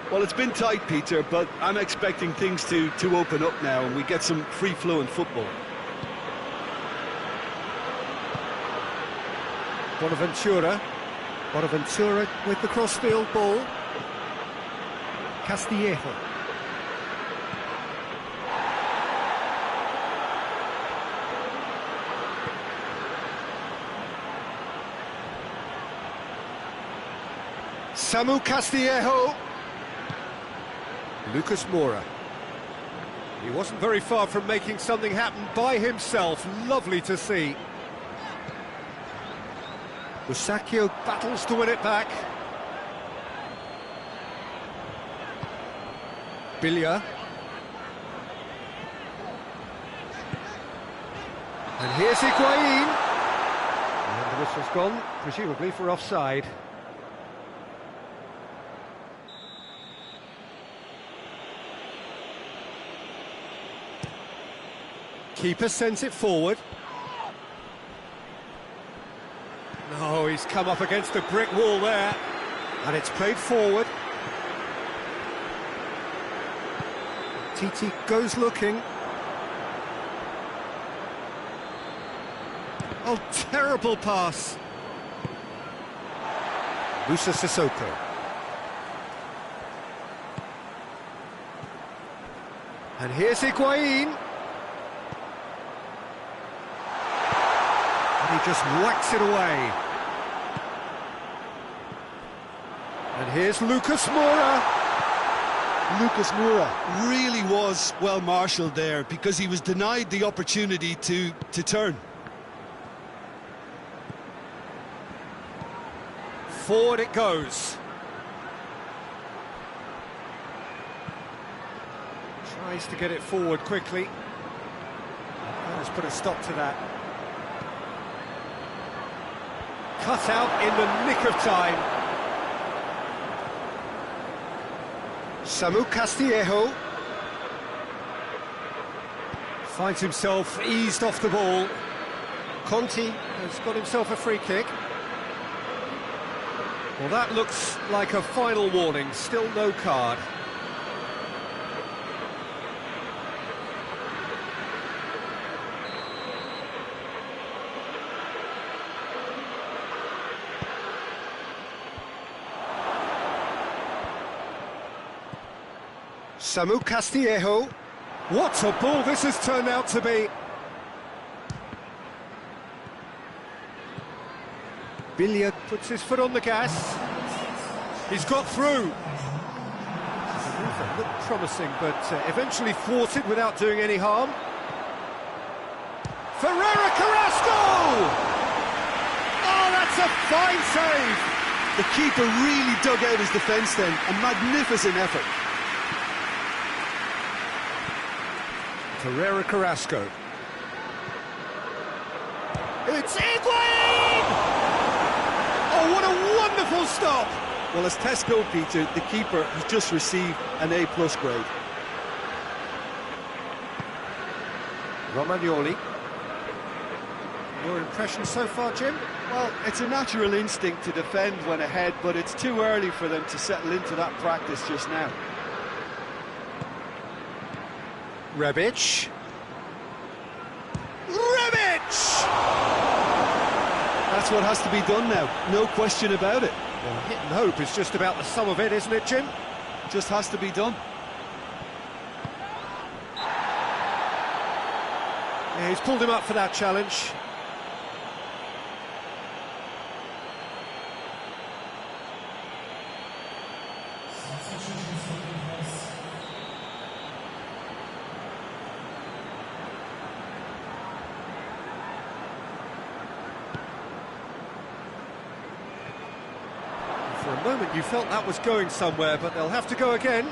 Well, it's been tight, Peter, but I'm expecting things to open up now and we get some free-flowing football. Bonaventura with the crossfield ball. Castillejo. Samu Castillejo. Lucas Moura. He wasn't very far from making something happen by himself. Lovely to see. Eusakio battles to win it back. Bilia. And here's Higuain. And the whistle's gone, presumably for offside. Keeper sends it forward. No, he's come up against a brick wall there. And it's played forward. Titi goes looking. Oh, terrible pass. Musa Sissoko. And here's Higuain. He just whacks it away. And here's Lucas Moura. Lucas Moura really was well marshalled there because he was denied the opportunity to turn. Forward it goes. Tries to get it forward quickly. Let's put a stop to that. Cut out in the nick of time. Samu Castillejo finds himself eased off the ball. Conti has got himself a free kick. Well, that looks like a final warning, still no card. Samu Castillejo. What a ball this has turned out to be. Bilia puts his foot on the gas. He's got through. That looked promising, but eventually thwarted without doing any harm. Ferreira Carrasco! Oh, that's a fine save! The keeper really dug out his defence then. A magnificent effort. Ferreira Carrasco. It's Higuain! Oh, what a wonderful stop! Well, as tests go, Peter, the keeper has just received an A+ grade. Romagnoli. Your impression so far, Jim? Well, it's a natural instinct to defend when ahead, but it's too early for them to settle into that practice just now. Rebic. That's what has to be done now, no question about it. Well, hit and hope is just about the sum of it, isn't it, Jim? Just has to be done. Yeah, he's pulled him up for that challenge. For a moment you felt that was going somewhere, but they'll have to go again.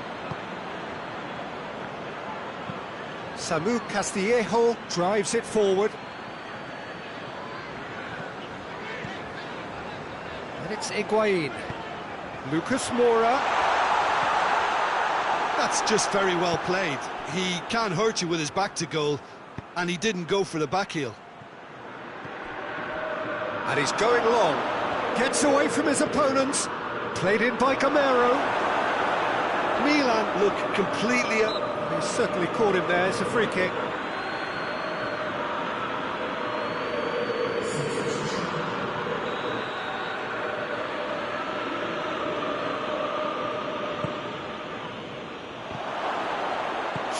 Samu Castillejo drives it forward. And it's Higuain. Lucas Moura. That's just very well played. He can't hurt you with his back to goal, and he didn't go for the back heel. And he's going long. Gets away from his opponents. Played in by Camero. Milan look completely out. He's certainly caught him there. It's a free kick.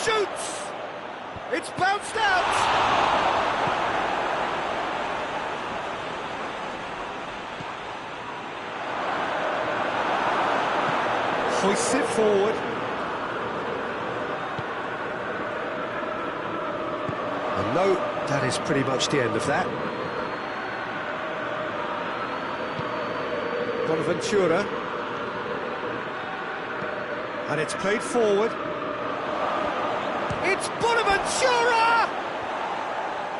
Shoots! It's bounced out! Hoists it forward. And no, that is pretty much the end of that. Bonaventura. And it's played forward. It's Bonaventura!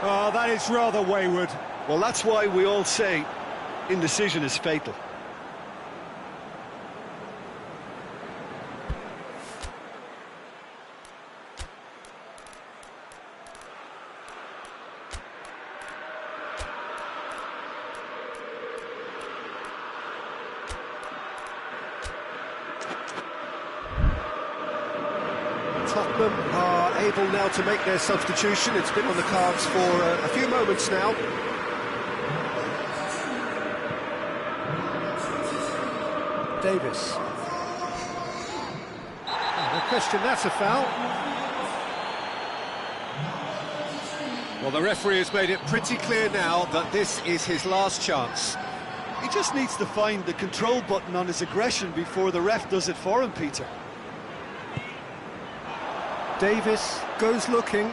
Oh, that is rather wayward. Well, that's why we all say indecision is fatal. Tottenham are able now to make their substitution. It's been on the cards for a few moments now. Davis. No question, that's a foul. Well, the referee has made it pretty clear now that this is his last chance. He just needs to find the control button on his aggression before the ref does it for him, Peter. Davis goes looking.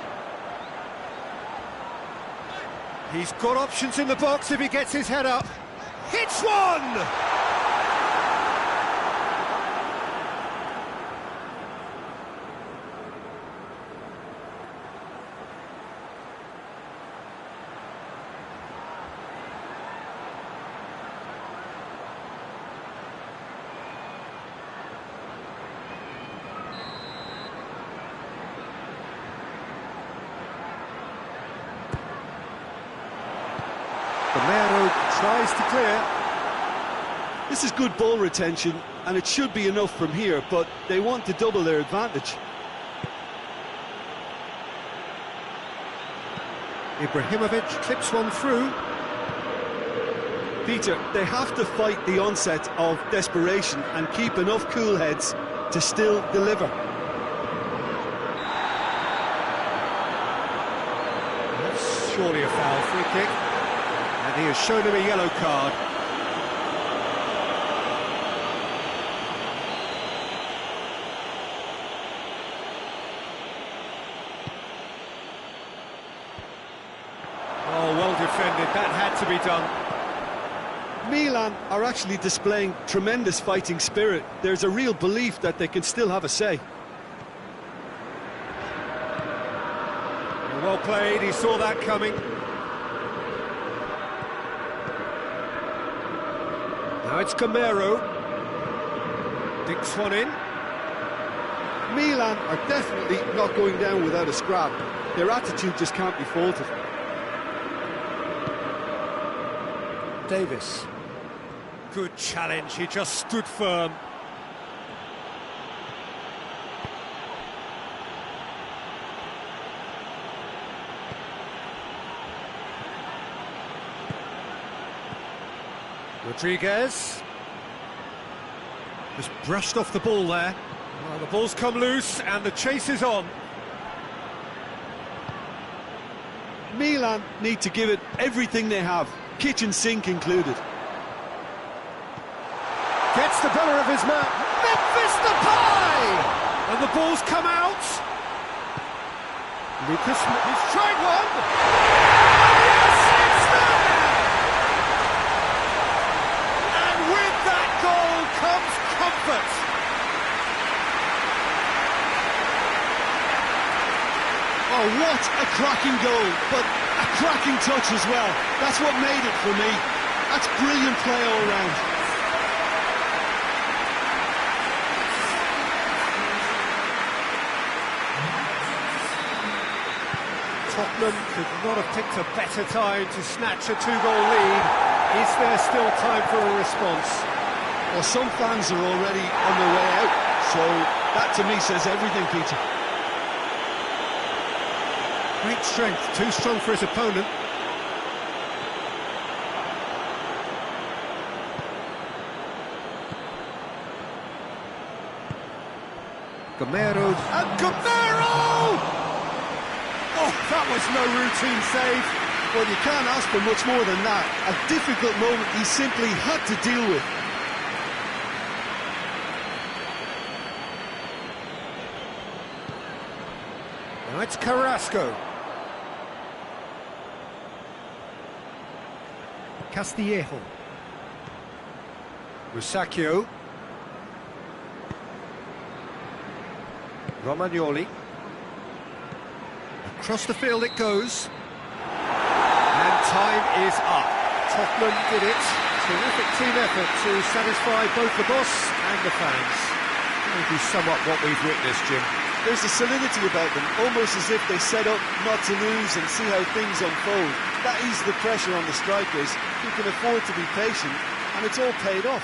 He's got options in the box if he gets his head up. Hits one! Camero tries to clear. This is good ball retention, and it should be enough from here, but they want to double their advantage. Ibrahimovic clips one through. Peter, they have to fight the onset of desperation and keep enough cool heads to still deliver. That's surely a foul, free kick. And he has shown him a yellow card. Oh, well defended, that had to be done. Milan are actually displaying tremendous fighting spirit. There's a real belief that they can still have a say. Well played, he saw that coming. Now it's Camero. Dinks one in. Milan are definitely not going down without a scrap. Their attitude just can't be faulted. Davis. Good challenge, he just stood firm. Rodriguez. Just brushed off the ball there. Well, the ball's come loose and the chase is on. Milan need to give it everything they have, kitchen sink included. Gets the better of his man. Memphis Depay! And the ball's come out. Lucas, he's tried one. And yes, it's there! And with that goal comes comfort. Oh, what a cracking goal, but a cracking touch as well. That's what made it for me. That's brilliant play all round. Tottenham could not have picked a better time to snatch a two-goal lead. Is there still time for a response? Well, some fans are already on their way out, so that to me says everything, Peter. Great strength, too strong for his opponent. Gamero, and Gamero! Oh, that was no routine save. Well, you can't ask for much more than that. A difficult moment he simply had to deal with. Now it's Carrasco. Castillejo. Rusacchio. Romagnoli. Across the field it goes. And time is up. Tottenham did it. Terrific team effort to satisfy both the boss and the fans. Maybe somewhat what we've witnessed, Jim. There's a solidity about them, almost as if they set up not to lose and see how things unfold. That eases the pressure on the strikers, who can afford to be patient, and it's all paid off.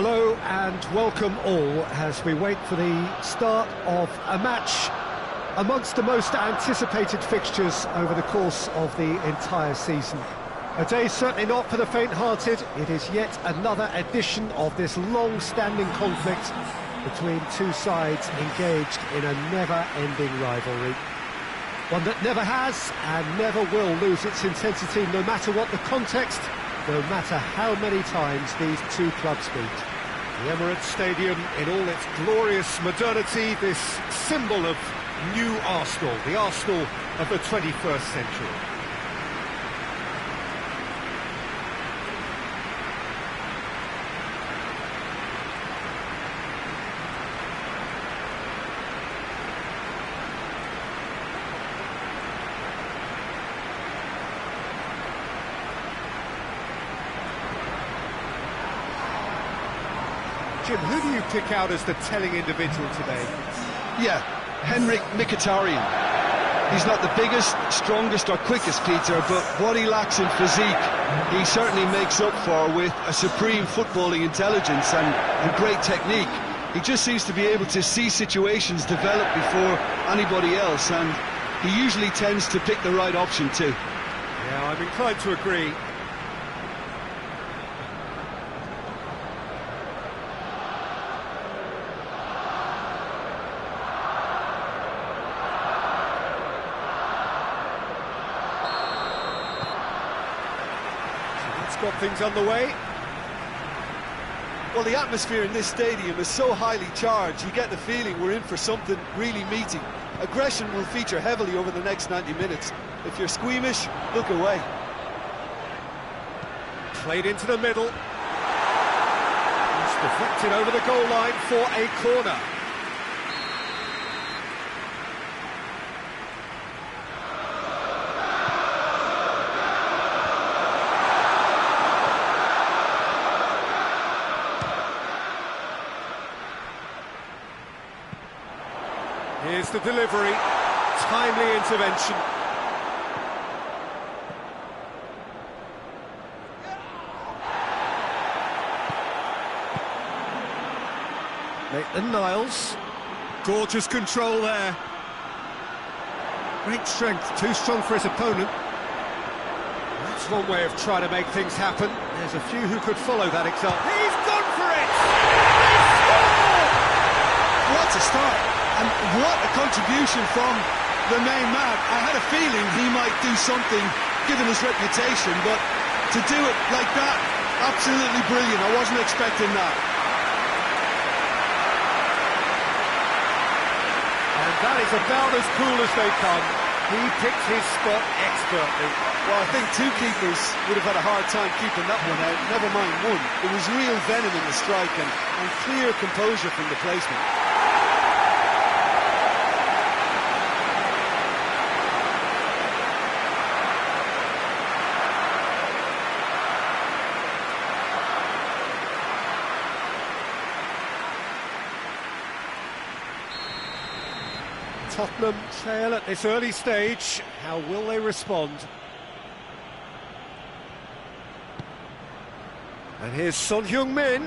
Hello and welcome all as we wait for the start of a match amongst the most anticipated fixtures over the course of the entire season. A day certainly not for the faint-hearted. It is yet another edition of this long-standing conflict between two sides engaged in a never-ending rivalry. One that never has and never will lose its intensity, no matter what the context, no matter how many times these two clubs meet. The Emirates Stadium in all its glorious modernity, this symbol of new Arsenal, the Arsenal of the 21st century. Jim, who do you pick out as the telling individual today? Yeah, Henrik Mkhitaryan. He's not the biggest, strongest or quickest, Peter, but what he lacks in physique, he certainly makes up for with a supreme footballing intelligence and great technique. He just seems to be able to see situations develop before anybody else, and he usually tends to pick the right option too. Yeah, I'm inclined to agree. Got things underway. Well, the atmosphere in this stadium is so highly charged, you get the feeling we're in for something really meaty. Aggression will feature heavily over the next 90 minutes. If you're squeamish, look away. Played into the middle. It's deflected over the goal line for a corner. Here's the delivery, timely intervention. Maitland-Niles, gorgeous control there. Great strength, too strong for his opponent. That's one way of trying to make things happen. There's a few who could follow that example. He's gone for it! What a start! And what a contribution from the main man. I had a feeling he might do something, given his reputation, but to do it like that, absolutely brilliant. I wasn't expecting that. And that is about as cool as they come. He picked his spot expertly. Well, I think two keepers would have had a hard time keeping that one out, never mind one. There was real venom in the strike and clear composure from the placement. Tottenham trail at this early stage. How will they respond? And here's Son Heung-min.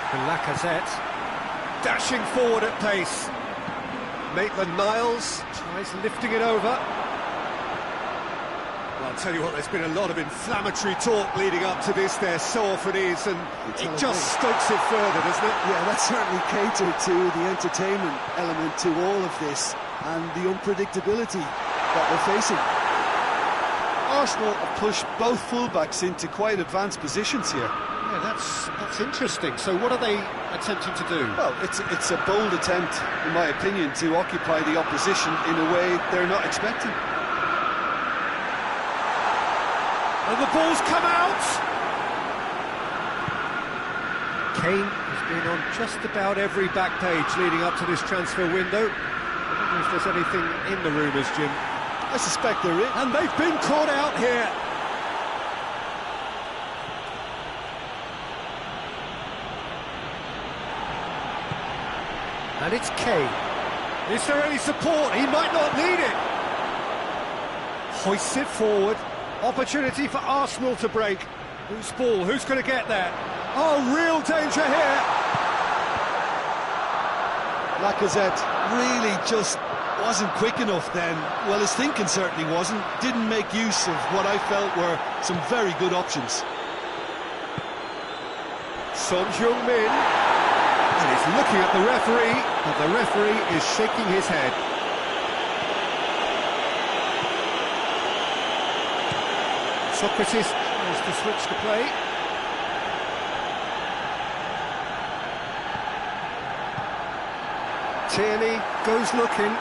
And Lacazette dashing forward at pace. Maitland-Niles tries lifting it over. Well, I'll tell you what, there's been a lot of inflammatory talk leading up to this, there so often is, and it just stokes it further, doesn't it? Yeah, that's certainly catered to the entertainment element to all of this, and the unpredictability that we're facing. Arsenal have pushed both fullbacks into quite advanced positions here. Yeah, that's interesting. So what are they attempting to do? Well, it's a bold attempt, in my opinion, to occupy the opposition in a way they're not expecting. And the ball's come out! Kane has been on just about every back page leading up to this transfer window. I wonder if there's anything in the rumours, Jim. I suspect there is. And they've been caught out here. And it's Kane. Is there any support? He might not need it. Hoists it forward. Opportunity for Arsenal to break. Who's ball? Who's going to get there? Oh, real danger here. Lacazette really just wasn't quick enough then. Well, his thinking certainly wasn't. Didn't make use of what I felt were some very good options. Son Heung-min. And he's looking at the referee, but the referee is shaking his head. Socrates tries to switch the play. Tierney goes looking.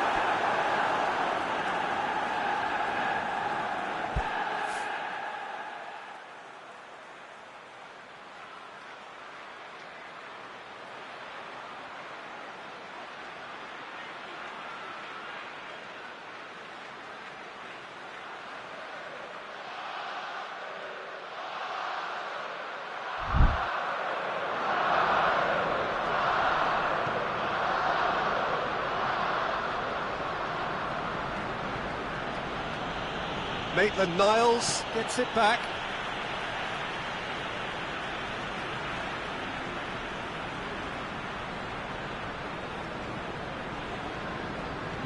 Maitland-Niles gets it back.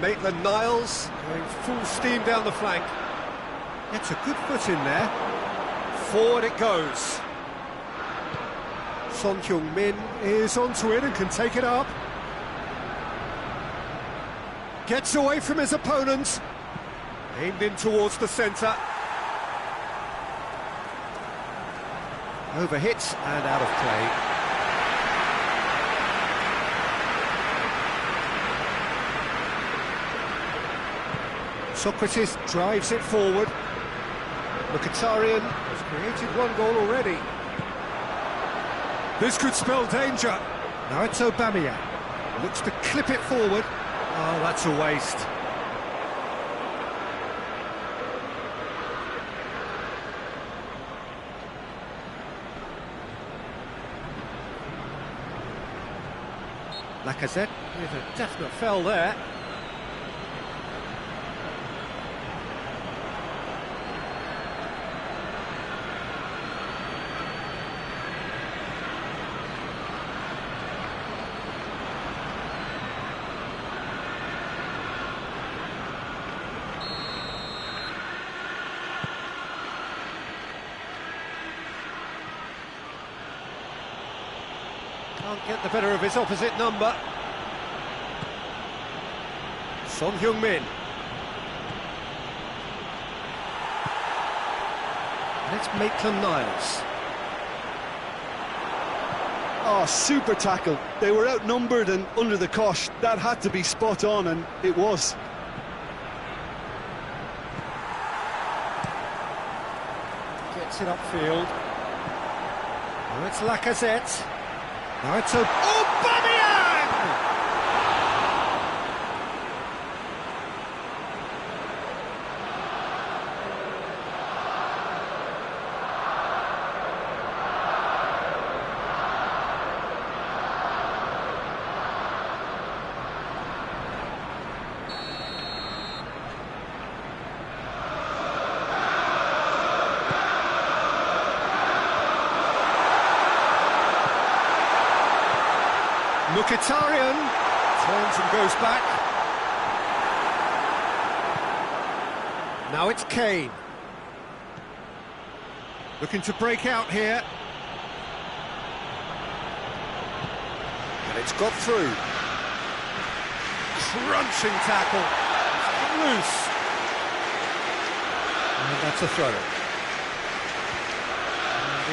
Maitland-Niles going full steam down the flank. Gets a good foot in there. Forward it goes. Son Heung-min is onto it and can take it up. Gets away from his opponent. Aimed in towards the centre. Overhit and out of play. Socrates drives it forward. Mkhitaryan has created one goal already. This could spell danger. Now it's Aubameyang. Looks to clip it forward. Oh, that's a waste. Lacazette with a definite foul there. Can't get the better of his opposite number. Son Heung-min. Let's Maitland-Niles. Oh, super tackle. They were outnumbered and under the cosh. That had to be spot on, and it was. Gets it upfield. Now it's Lacazette. Now it's Aubameyang! Mkhitaryan turns and goes back. Now it's Kane. Looking to break out here. And it's got through. Crunching tackle. It's loose. And that's a throw.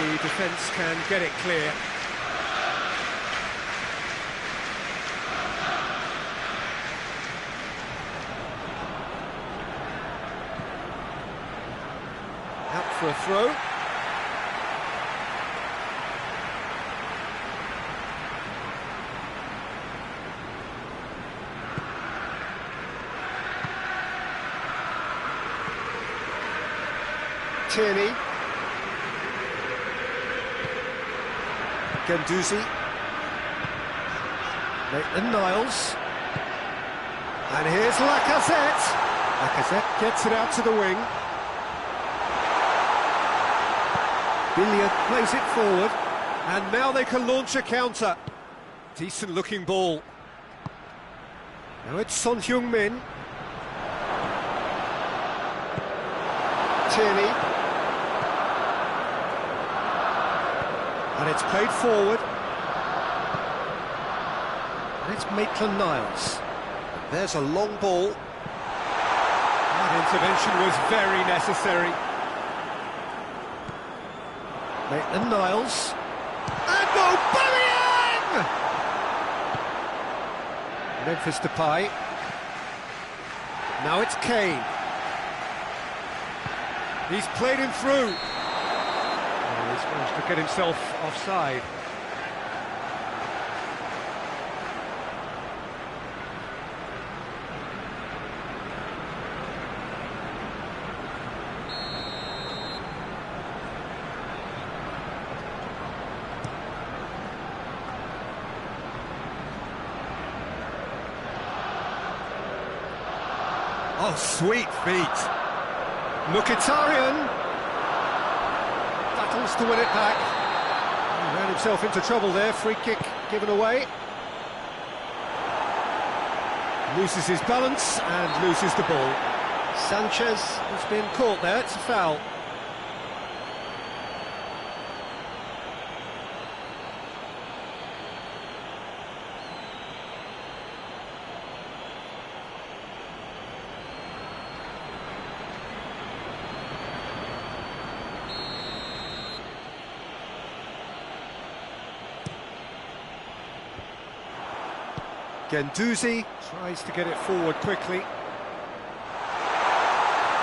And the defence can get it clear. Out for a throw. Tierney. Guendouzi. Maitland-Niles. And here's Lacazette. Lacazette gets it out to the wing. Billiard plays it forward, and now they can launch a counter. Decent looking ball. Now it's Son Heung-min. Tierney. And it's played forward. And it's Maitland-Niles. There's a long ball. That intervention was very necessary. Maitland-Niles. And Aubameyang! Memphis Depay. Now it's Kane. He's played him through. Oh, he's managed to get himself offside. Oh, sweet feet. Mkhitaryan battles to win it back. He ran himself into trouble there. Free kick given away. Loses his balance and loses the ball. Sanchez. Has been caught there. It's a foul. Guendouzi tries to get it forward quickly.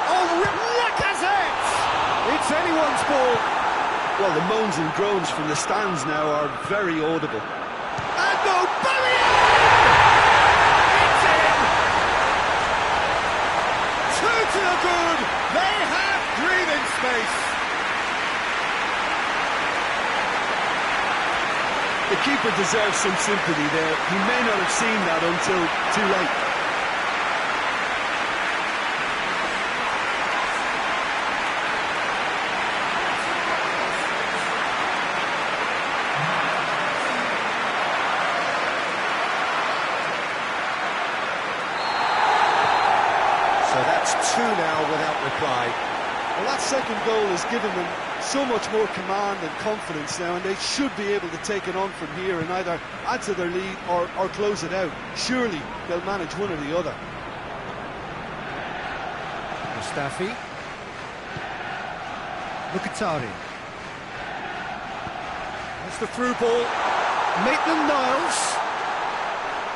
Oh, Lacazette! It's anyone's ball. Well, the moans and groans from the stands now are very audible. And Aubameyang! It's in! Two to the good. They have breathing space. The keeper deserves some sympathy there. He may not have seen that until too late. So that's two now without reply. Well, that second goal has given them so much more command and confidence now, and they should be able to take it on from here and either add to their lead or close it out. Surely they'll manage one or the other. Mustafi. Mkhitaryan. That's the through ball. Maitland-Niles.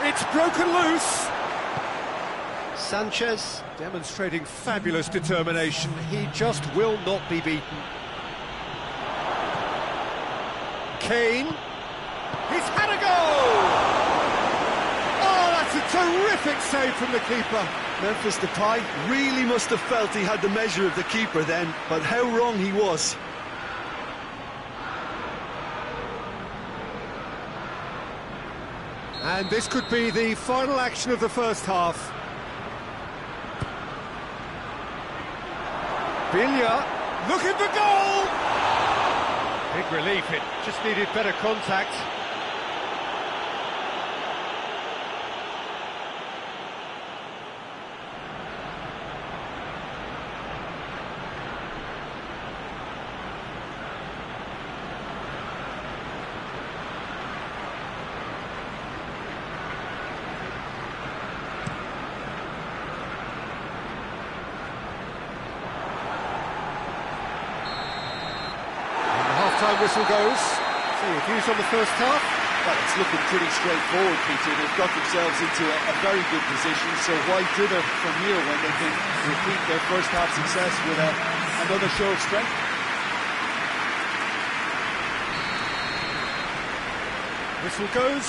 It's broken loose. Sanchez. Demonstrating fabulous determination. He just will not be beaten. Kane. He's had a goal! Oh, that's a terrific save from the keeper. Memphis Depay really must have felt he had the measure of the keeper then, but how wrong he was. And this could be the final action of the first half. Billiard looking for goal! Big relief, it just needed better contact. Time whistle goes. So your views on the first half? Well, it's looking pretty straightforward, Peter. They've got themselves into a very good position, so why dither from here when they can repeat their first half success with another show of strength? Whistle goes,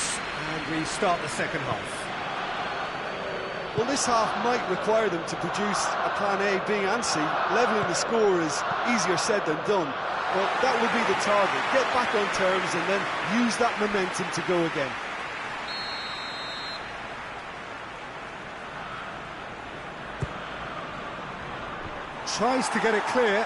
and we start the second half. Well, this half might require them to produce a plan A, B and C. Levelling the score is easier said than done. But that would be the target. Get back on terms and then use that momentum to go again. Tries to get it clear.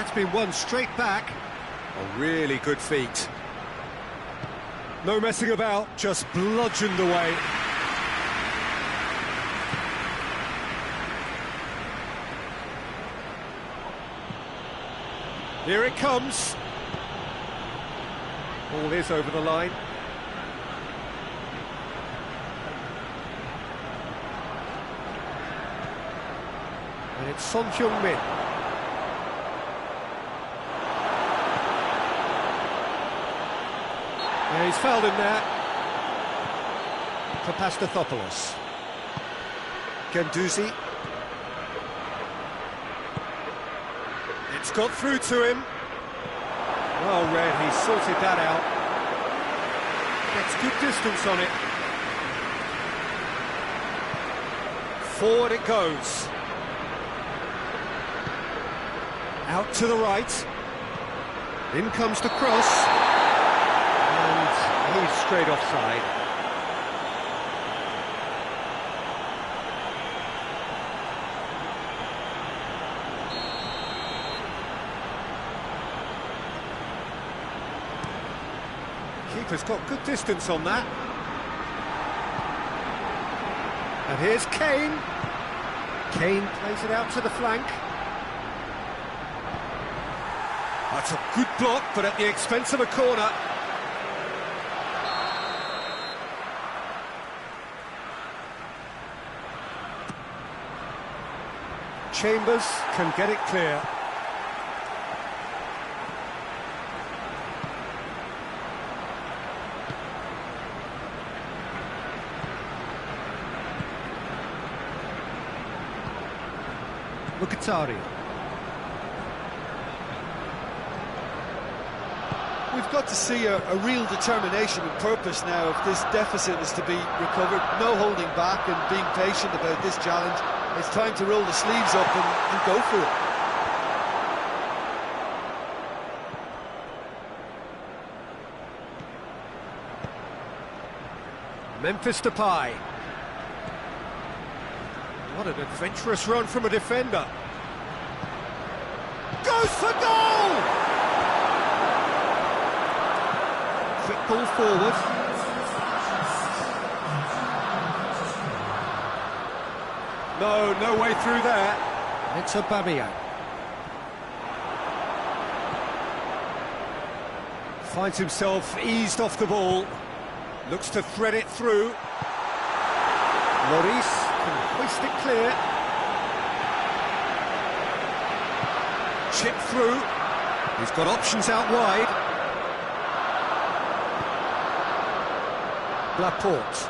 That's been won straight back. A really good feat. No messing about, just bludgeoned away. Here it comes. Ball is over the line. And it's Son Heung-min. Yeah, he's fouled him there. Papastathopoulos. Genduzi. It's got through to him. Well read, he sorted that out. Gets good distance on it. Forward it goes. Out to the right. In comes the cross. And he's straight offside. Keeper's got good distance on that. And here's Kane. Kane plays it out to the flank. That's a good block, but at the expense of a corner. Chambers can get it clear. Mkhitaryan. We've got to see a real determination and purpose now if this deficit is to be recovered. No holding back and being patient about this challenge. It's time to roll the sleeves up and go for it. Memphis Depay. What an adventurous run from a defender. Goes for goal! Quick ball forward. No way through there. It's Aubameyang. Finds himself eased off the ball. Looks to thread it through. Lloris can hoist it clear. Chip through. He's got options out wide. Laporte.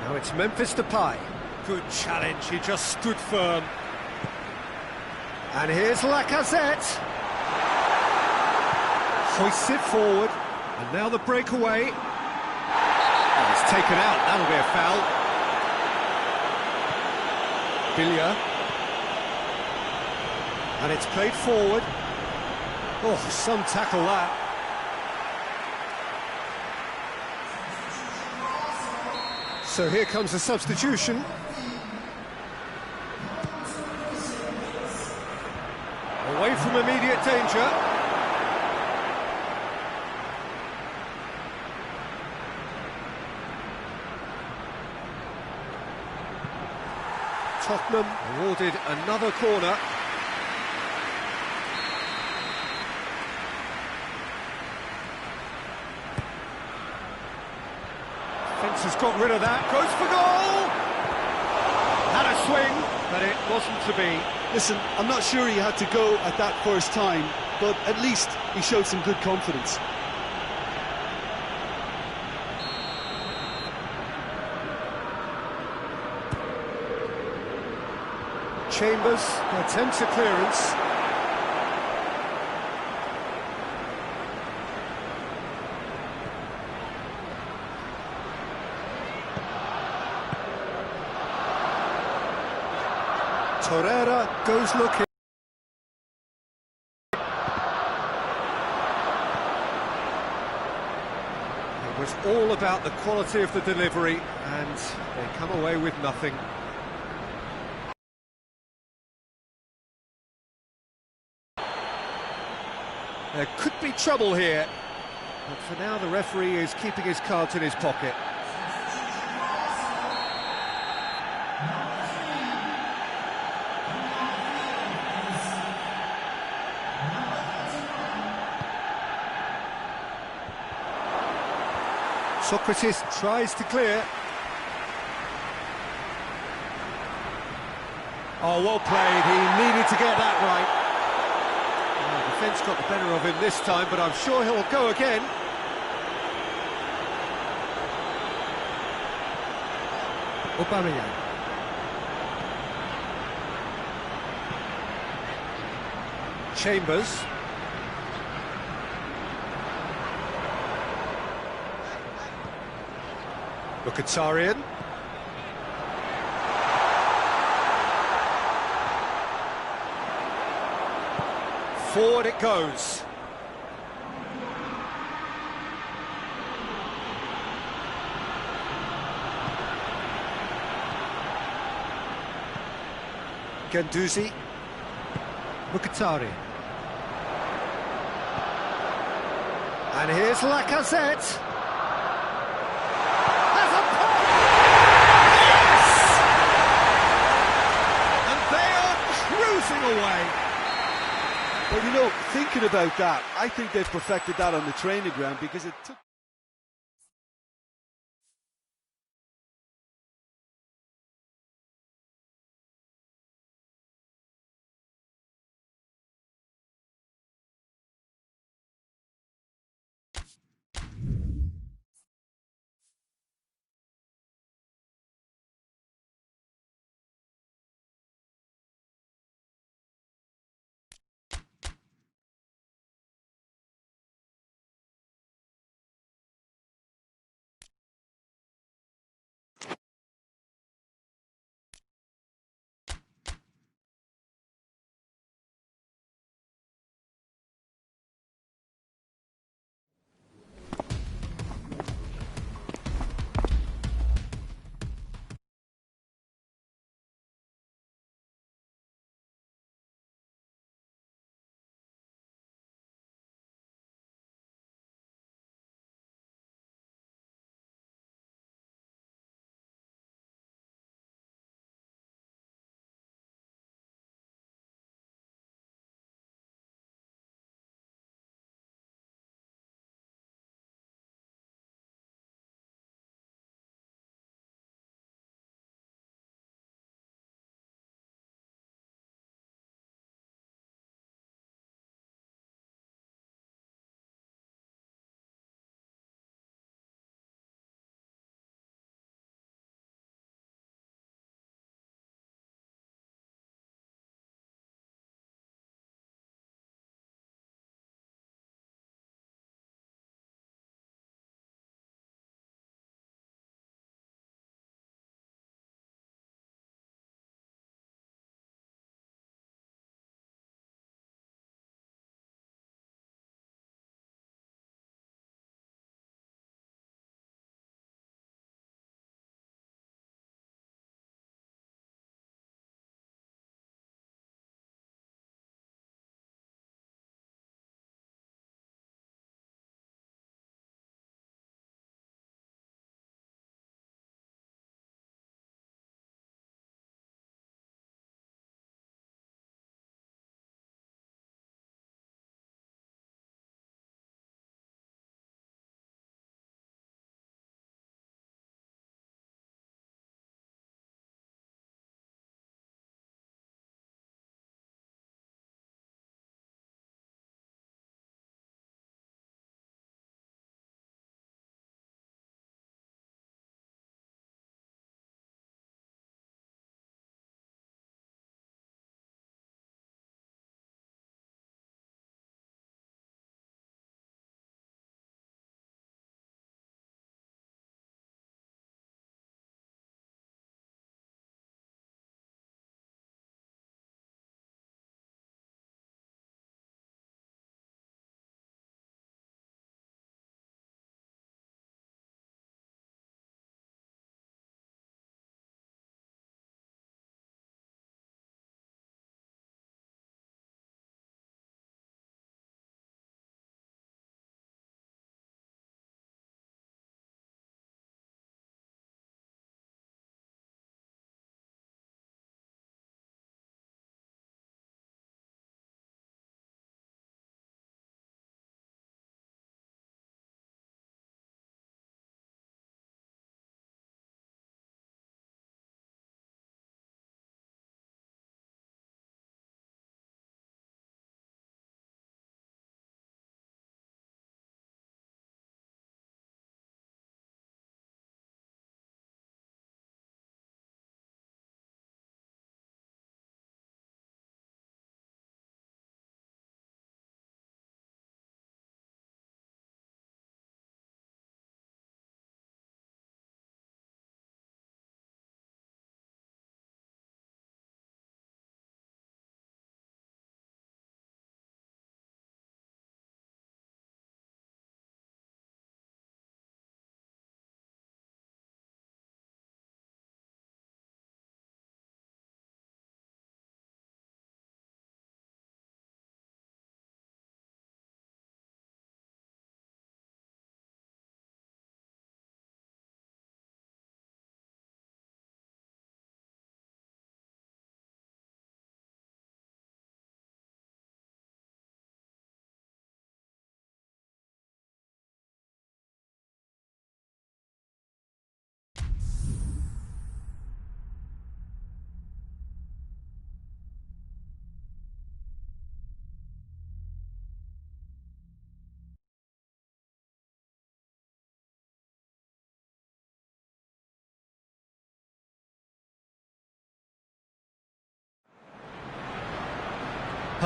Now it's Memphis Depay. Good challenge, he just stood firm. And here's Lacazette. Hoists it forward. And now the breakaway. Oh, it's taken out, that'll be a foul. Billia. And it's played forward. Oh, some tackle that. So here comes the substitution. Away from immediate danger. Tottenham awarded another corner. Fence has got rid of that, goes for goal! Had a swing, but it wasn't to be. Listen, I'm not sure he had to go at that first time, but at least he showed some good confidence. Chambers attempts a clearance. Torreira goes looking. It was all about the quality of the delivery, and they come away with nothing. There could be trouble here, but for now the referee is keeping his cards in his pocket. Socrates tries to clear. Oh, well played, he needed to get that right. The defence got the better of him this time, but I'm sure he'll go again. Aubameyang. Chambers. Mkhitaryan. Forward it goes. Guendouzi. Mkhitaryan. And here's Lacazette. Has a pop! Yes! And they are cruising away. Well, you know, thinking about that, I think they've perfected that on the training ground, because it took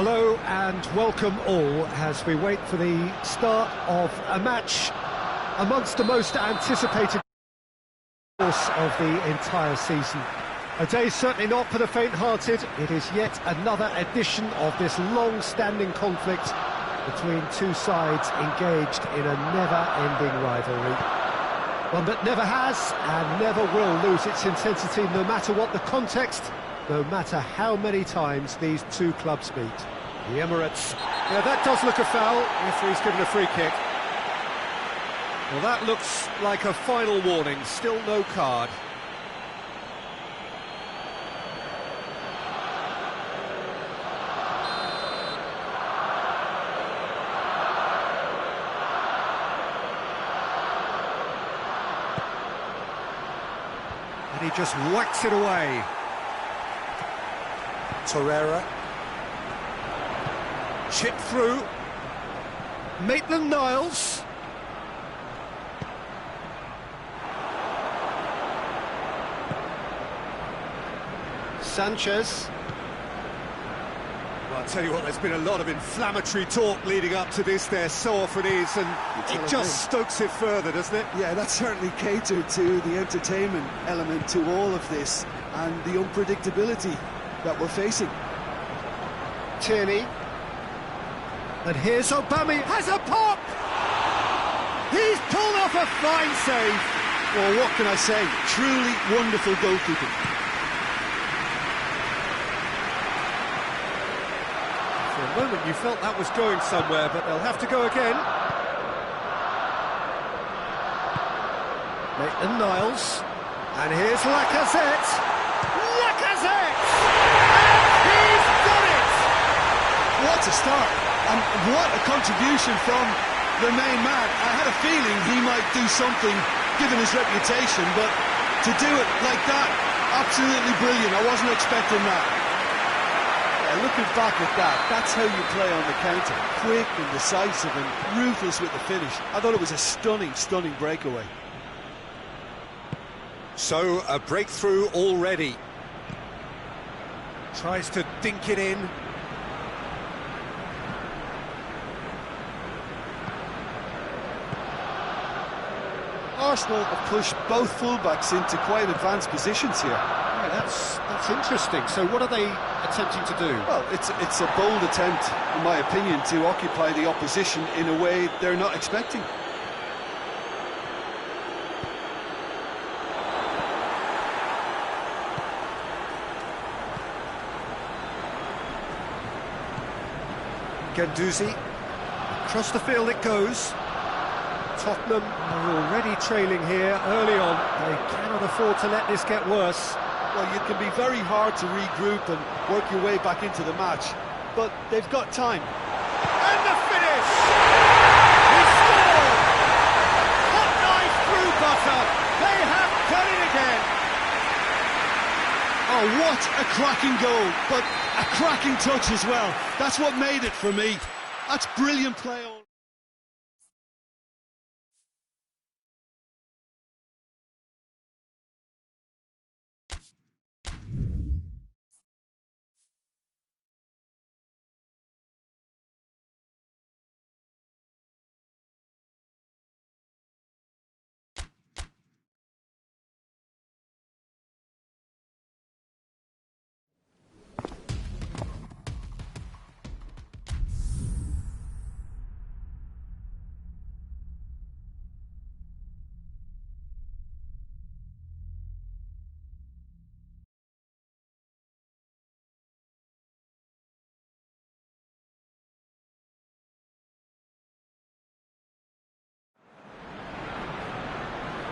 Hello and welcome all as we wait for the start of a match amongst the most anticipated course of the entire season. A day certainly not for the faint-hearted. It is yet another edition of this long-standing conflict between two sides engaged in a never-ending rivalry. One that never has and never will lose its intensity, no matter what the context, no matter how many times these two clubs meet. The Emirates. Yeah, that does look a foul. Referee's given a free kick. Well, that looks like a final warning. Still no card. And he just whacks it away. Torreira. Chip through. Maitland-Niles. Sanchez. Well, I'll tell you what, there's been a lot of inflammatory talk leading up to this. There so often is, and it just stokes it further, doesn't it? Yeah, that certainly catered to the entertainment element to all of this and the unpredictability that we're facing. Tierney. And here's Obama, has a pop! He's pulled off a fine save! Well, what can I say? Truly wonderful goalkeeping. For a moment you felt that was going somewhere, but they'll have to go again. Maitland-Niles. And here's Lacazette! Lacazette! And he's done it! What a start! And what a contribution from the main man. I had a feeling he might do something, given his reputation, but to do it like that, absolutely brilliant. I wasn't expecting that. Yeah, looking back at that, that's how you play on the counter. Quick and decisive and ruthless with the finish. I thought it was a stunning, stunning breakaway. So, a breakthrough already. Tries to dink it in. Arsenal have pushed both fullbacks into quite advanced positions here. Yeah, that's interesting. So what are they attempting to do? Well, it's a bold attempt, in my opinion, to occupy the opposition in a way they're not expecting. Guendouzi. Across the field it goes. Tottenham are already trailing here early on. They cannot afford to let this get worse. Well, you can be very hard to regroup and work your way back into the match, but they've got time. And the finish! He scored! Hot knife through butter. They have done it again. Oh, what a cracking goal, but a cracking touch as well. That's what made it for me. That's brilliant play.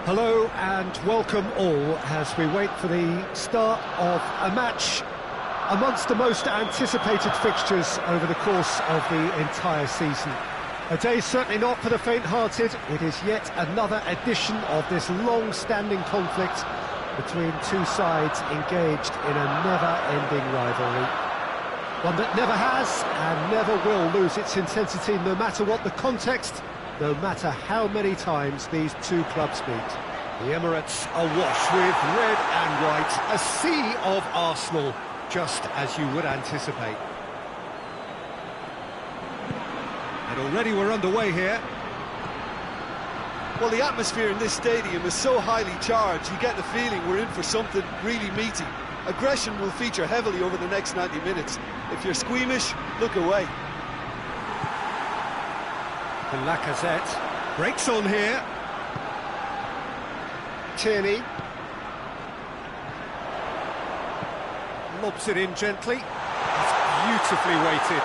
Hello and welcome all as we wait for the start of a match amongst the most anticipated fixtures over the course of the entire season. A day certainly not for the faint-hearted. It is yet another edition of this long-standing conflict between two sides engaged in a never-ending rivalry. One that never has and never will lose its intensity, no matter what the context, no matter how many times these two clubs meet. The Emirates awash with red and white, a sea of Arsenal, just as you would anticipate. And already we're underway here. Well, the atmosphere in this stadium is so highly charged, you get the feeling we're in for something really meaty. Aggression will feature heavily over the next 90 minutes. If you're squeamish, look away. And Lacazette breaks on here. Tierney. Lobs it in gently. It's beautifully weighted.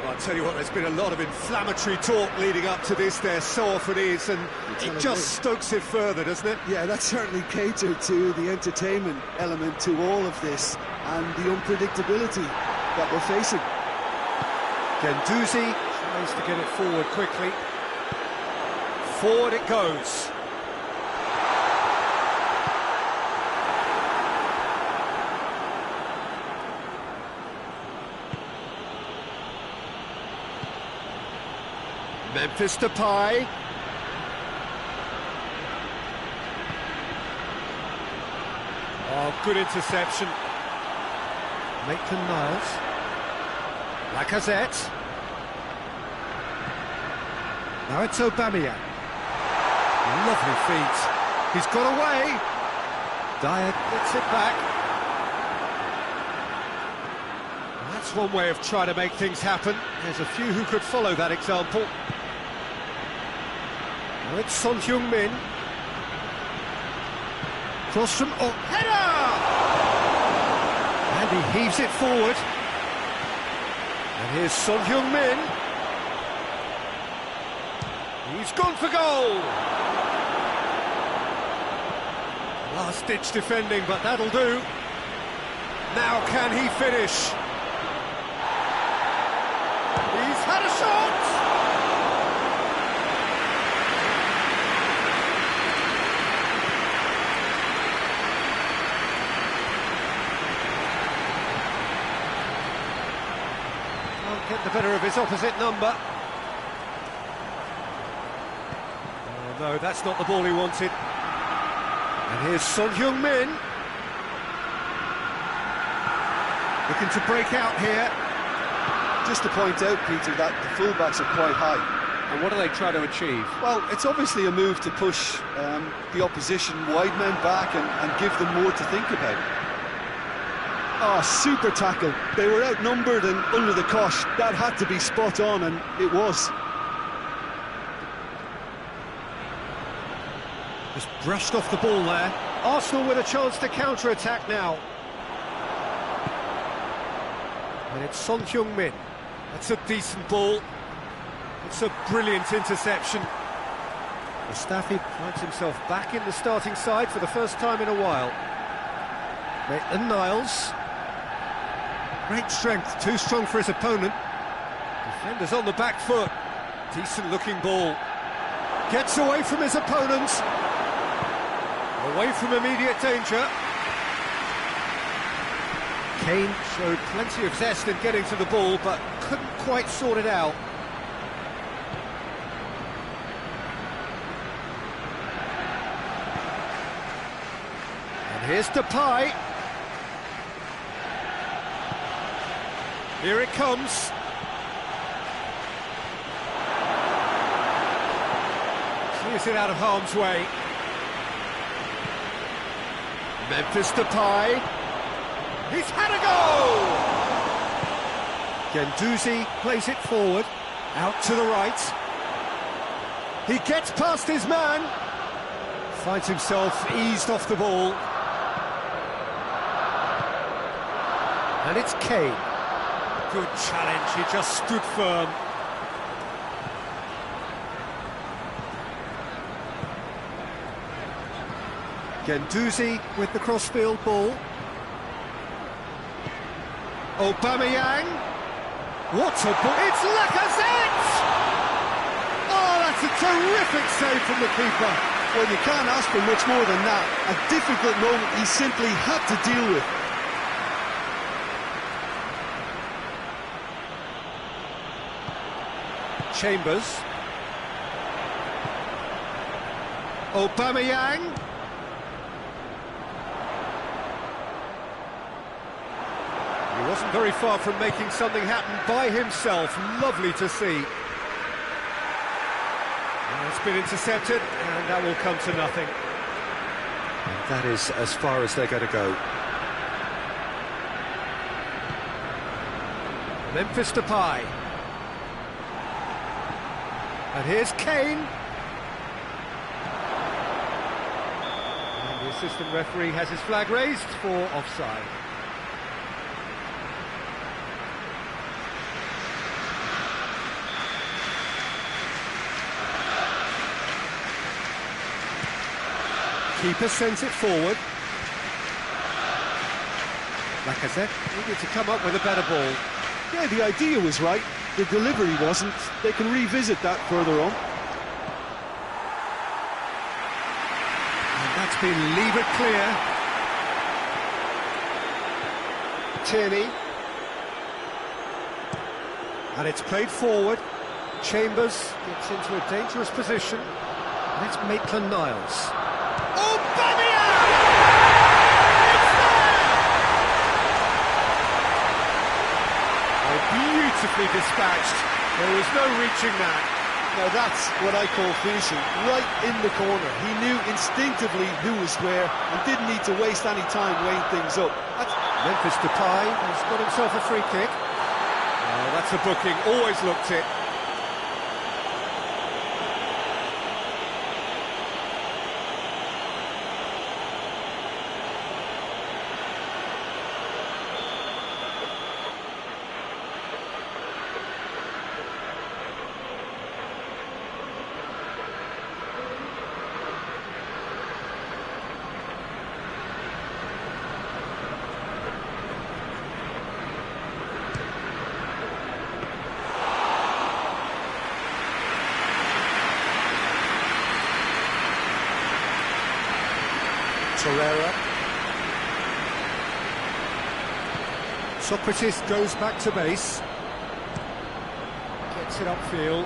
I'll tell you what, there's been a lot of inflammatory talk leading up to this. There so often is, and it just stokes it further, doesn't it? Yeah, that certainly catered to the entertainment element to all of this and the unpredictability that we're facing. Guendouzi tries to get it forward quickly. Forward it goes. Memphis Depay. Oh, good interception. Maitland-Niles. Lacazette. Now it's Aubameyang. Lovely feet. He's got away. Dyer gets it back. That's one way of trying to make things happen. There's a few who could follow that example. Now it's Son Heung-min. Cross from... Oh, header! And he heaves it forward. And here's Son Heung-min. He's gone for goal! Last-ditch defending, but that'll do. Now can he finish? He's had a shot! Can't get the better of his opposite number. Oh no, that's not the ball he wanted. And here's Son Heung-min. Looking to break out here. Just to point out, Peter, that the fullbacks are quite high. And what do they try to achieve? Well, it's obviously a move to push the opposition wide men back and give them more to think about. Oh, super tackle. They were outnumbered and under the cosh. That had to be spot on, and it was. Just brushed off the ball there. Arsenal with a chance to counter-attack now. And it's Son Heung-min. That's a decent ball. It's a brilliant interception. Mustafi finds himself back in the starting side for the first time in a while. Maitland-Niles. Great strength, too strong for his opponent. Defenders on the back foot. Decent looking ball. Gets away from his opponent. Away from immediate danger. Kane showed plenty of zest in getting to the ball, but couldn't quite sort it out. And here's Depay. Here it comes. Clears it out of harm's way. Memphis Depay. He's had a goal! Guendouzi plays it forward, out to the right. He gets past his man. Finds himself eased off the ball. And it's Kane. Good challenge, he just stood firm. Guendouzi with the crossfield ball. Aubameyang. What a ball! It's Lacazette! Oh, that's a terrific save from the keeper. Well, you can't ask for much more than that. A difficult moment he simply had to deal with. Chambers Aubameyang. He wasn't very far from making something happen by himself. Lovely to see. And it's been intercepted, and that will come to nothing. And that is as far as they're going to go. Memphis Depay. And here's Kane. And the assistant referee has his flag raised for offside. Keeper sends it forward. Lacazette needed to come up with a better ball. Yeah, the idea was right, the delivery wasn't. They can revisit that further on. And that's been levered clear. Tierney. And it's played forward. Chambers gets into a dangerous position. And it's Maitland-Niles. Beautifully dispatched. There was no reaching that. Now that's what I call finishing, right in the corner. He knew instinctively who was where and didn't need to waste any time weighing things up. Memphis Depay has got himself a free kick. Oh, that's a booking, always looked it. Torreira. Socrates goes back to base. Gets it upfield.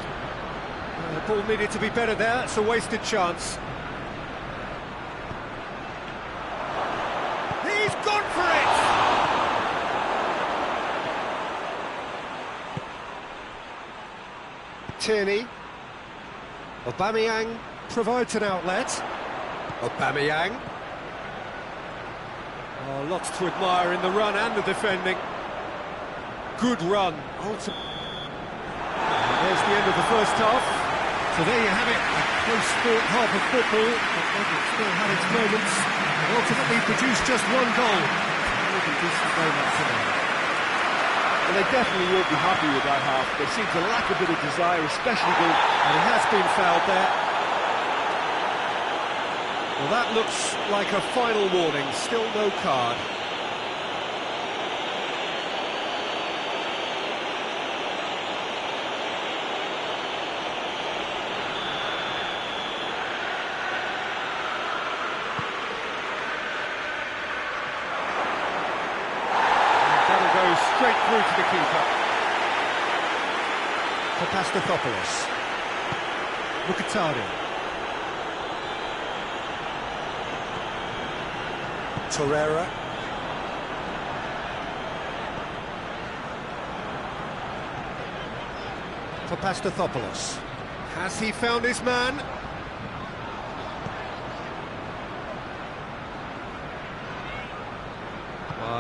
The ball needed to be better there, it's a wasted chance. He's gone for it! Tierney. Aubameyang provides an outlet. Aubameyang. Oh, lots to admire in the run and the defending. Good run. There's the end of the first half. So there you have it, a close-fought half of football, but it still had its moments, and ultimately produced just one goal. And they definitely won't be happy with that half. They seem to lack a bit of desire, especially going... And he has been fouled there. Well, that looks like a final warning, still no card. And that'll go straight through to the keeper. Papastathopoulos. Mkhitaryan. Torreira. Papastathopoulos. Has he found his man?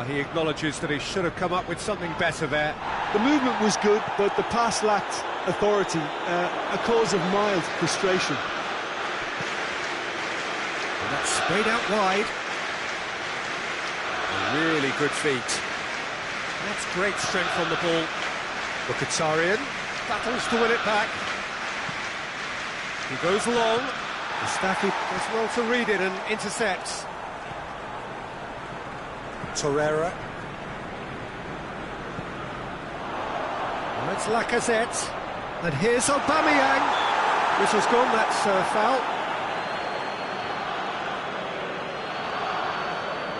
He acknowledges that he should have come up with something better there. The movement was good, but the pass lacked authority, a cause of mild frustration. And that's sprayed out wide. Really good feet. That's great strength on the ball. Mkhitaryan battles to win it back. He goes long. Mustafi does well to read it and intercepts. Torreira. And that's Lacazette. And here's Aubameyang. Whistle's gone, that's foul.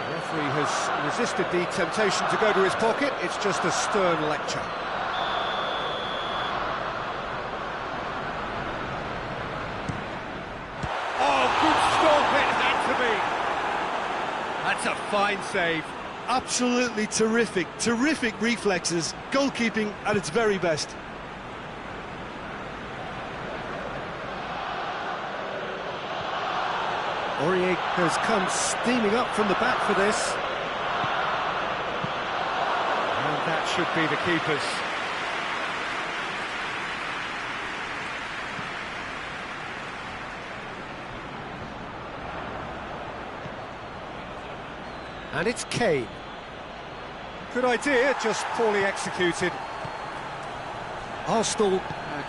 The referee has resisted the temptation to go to his pocket. It's just a stern lecture. Oh, good That's a fine save. Absolutely terrific, terrific reflexes, goalkeeping at its very best. Aurier has come steaming up from the back for this. And that should be the keeper's. And it's Kane. Good idea, just poorly executed. Arsenal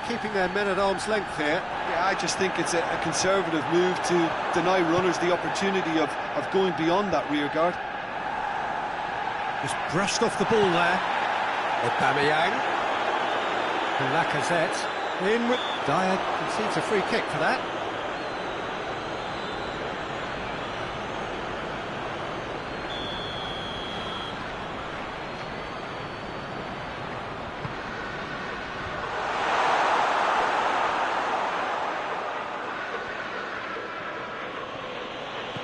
keeping their men at arm's length here. Yeah, I just think it's a conservative move to deny runners the opportunity of going beyond that rear guard. Just brushed off the ball there. Aubameyang. Lacazette. In with Dyer, concedes a free kick for that.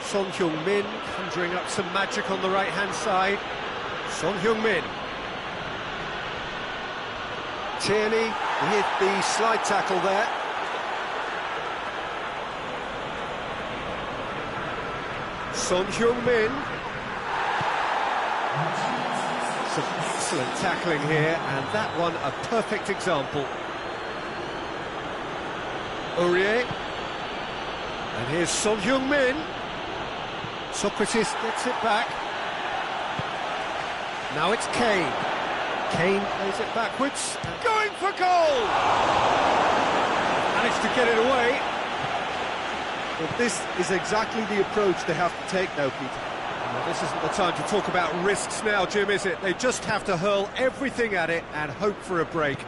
Son Heung-min conjuring up some magic on the right-hand side. Son Heung-min. Tierney hit the slide tackle there. Son Heung-min. Some excellent tackling here, and that one a perfect example. Aurier. And here's Son Heung-min. Socrates gets it back. Now it's Kane. Kane plays it backwards. Going for goal! Managed to get it away. Well, this is exactly the approach they have to take now, Peter. Well, this isn't the time to talk about risks now, Jim, is it? They just have to hurl everything at it and hope for a break.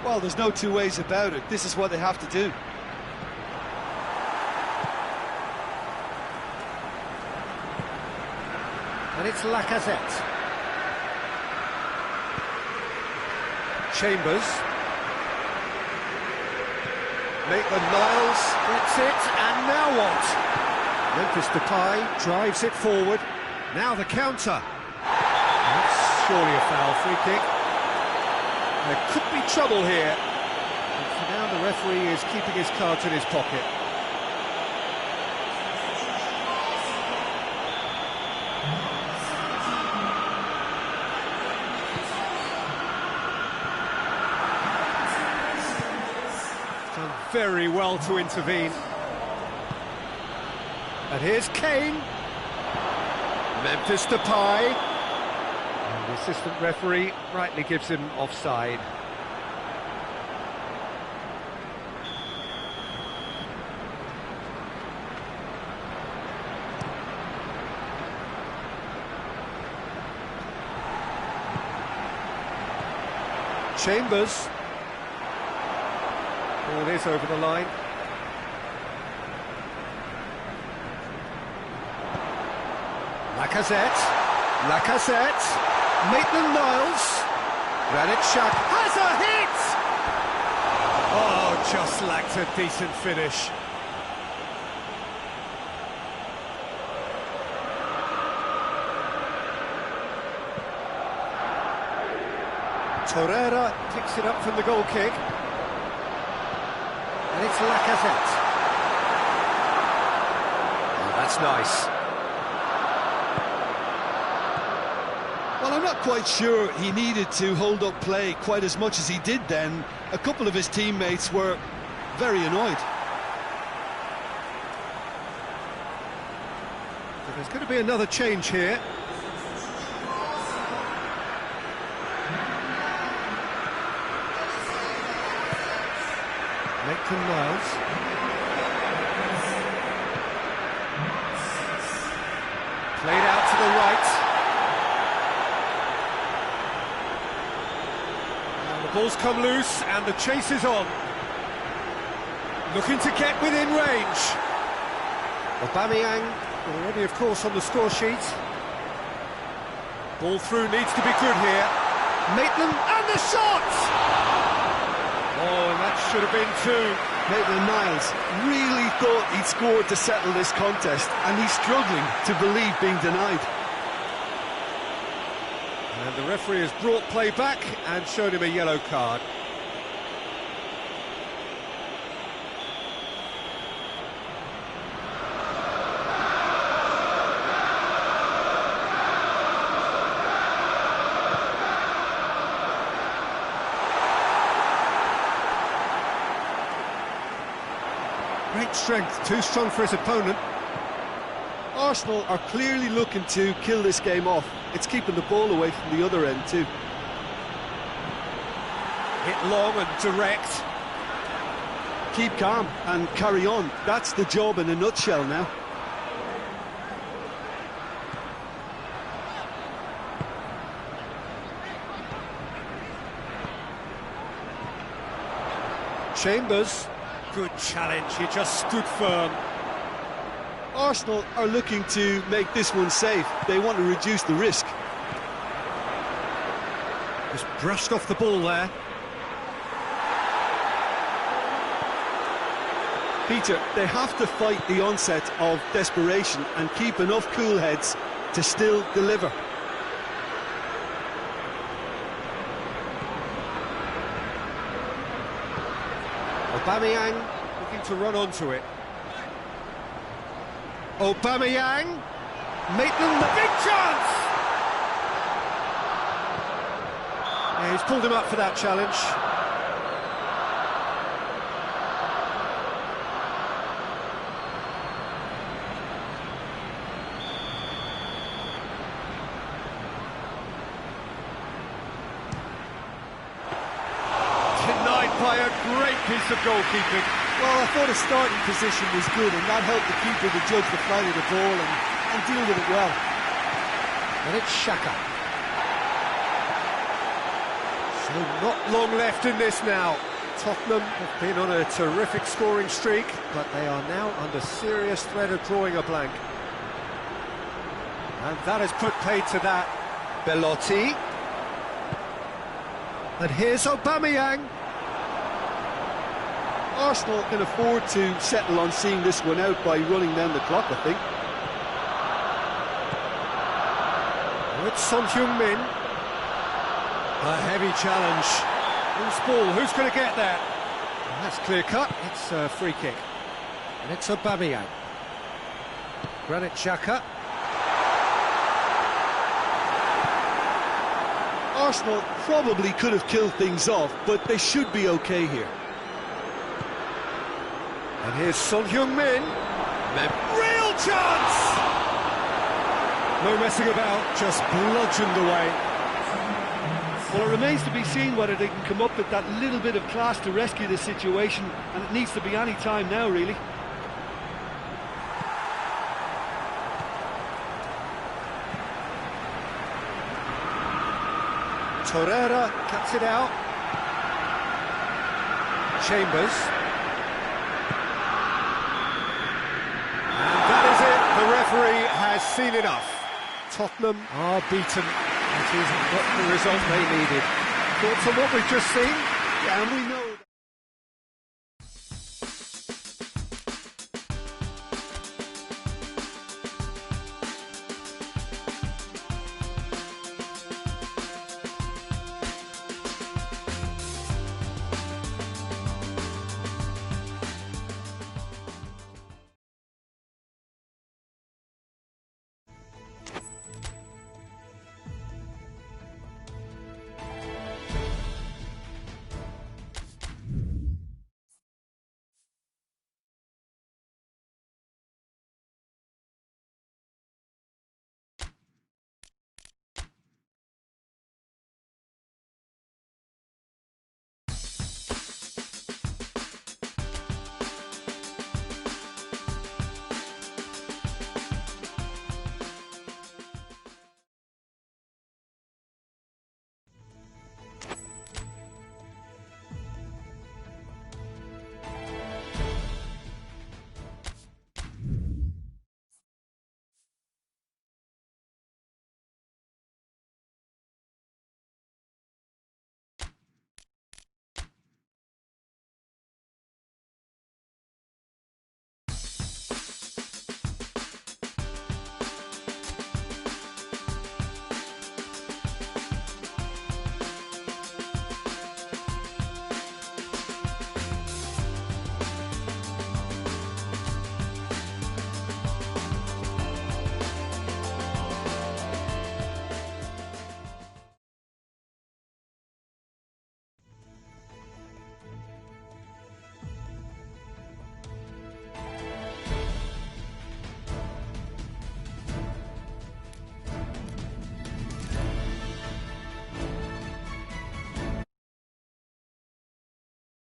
Well, there's no two ways about it. This is what they have to do. And it's Lacazette. Chambers. Maitland-Niles gets it, and now what? Memphis Depay drives it forward. Now the counter. That's surely a foul, free kick. There could be trouble here. And for now, the referee is keeping his cards in his pocket. Done very well to intervene. And here's Kane. Memphis Depay. And the assistant referee rightly gives him offside. Chambers. Ball is over the line. Lacazette. Maitland-Niles. Granit Xhaka has a hit! Oh, just lacked a decent finish. Torreira picks it up from the goal kick. And it's Lacazette. Oh, that's nice. Well, I'm not quite sure he needed to hold up play quite as much as he did then. A couple of his teammates were very annoyed. So there's going to be another change here. Maitland-Niles. Played out to the right. And the ball's come loose and the chase is on. Looking to get within range. Aubameyang already, of course, on the score sheet. Ball through needs to be good here. Maitland and the shot! Oh, and that should have been two. Maitland-Niles really thought he'd scored to settle this contest, and he's struggling to believe being denied. And the referee has brought play back and showed him a yellow card. Great strength, too strong for his opponent. Arsenal are clearly looking to kill this game off. It's keeping the ball away from the other end too. Hit long and direct. Keep calm and carry on. That's the job in a nutshell now. Chambers. Good challenge, he just stood firm. Arsenal are looking to make this one safe. They want to reduce the risk. Just brushed off the ball there. Peter, they have to fight the onset of desperation and keep enough cool heads to still deliver. Aubameyang looking to run onto it. Aubameyang, Maitland, the big chance! Yeah, he's pulled him up for that challenge. Denied by a great piece of goalkeeping. Well, I thought his starting position was good, and that helped the keeper to judge the flight of the ball and deal with it well. And it's Xhaka. So not long left in this now. Tottenham have been on a terrific scoring streak, but they are now under serious threat of drawing a blank. And that has put paid to that. Belotti. And here's Aubameyang. Arsenal can afford to settle on seeing this one out by running down the clock, I think. Oh, it's Son Heung-min. A heavy challenge. Who's ball? Who's going to get that? And that's clear cut. It's a free kick. And it's Aubameyang. Granit Xhaka. Arsenal probably could have killed things off, but they should be okay here. And here's Son Heung-min. Real chance! No messing about, just bludgeoned away. Well, it remains to be seen whether they can come up with that little bit of class to rescue the situation, and it needs to be any time now, really. Torreira cuts it out. Chambers. And that is it. The referee has seen enough. Tottenham are beaten. That isn't what the result they needed. Thoughts on what we've just seen? Yeah, and we know...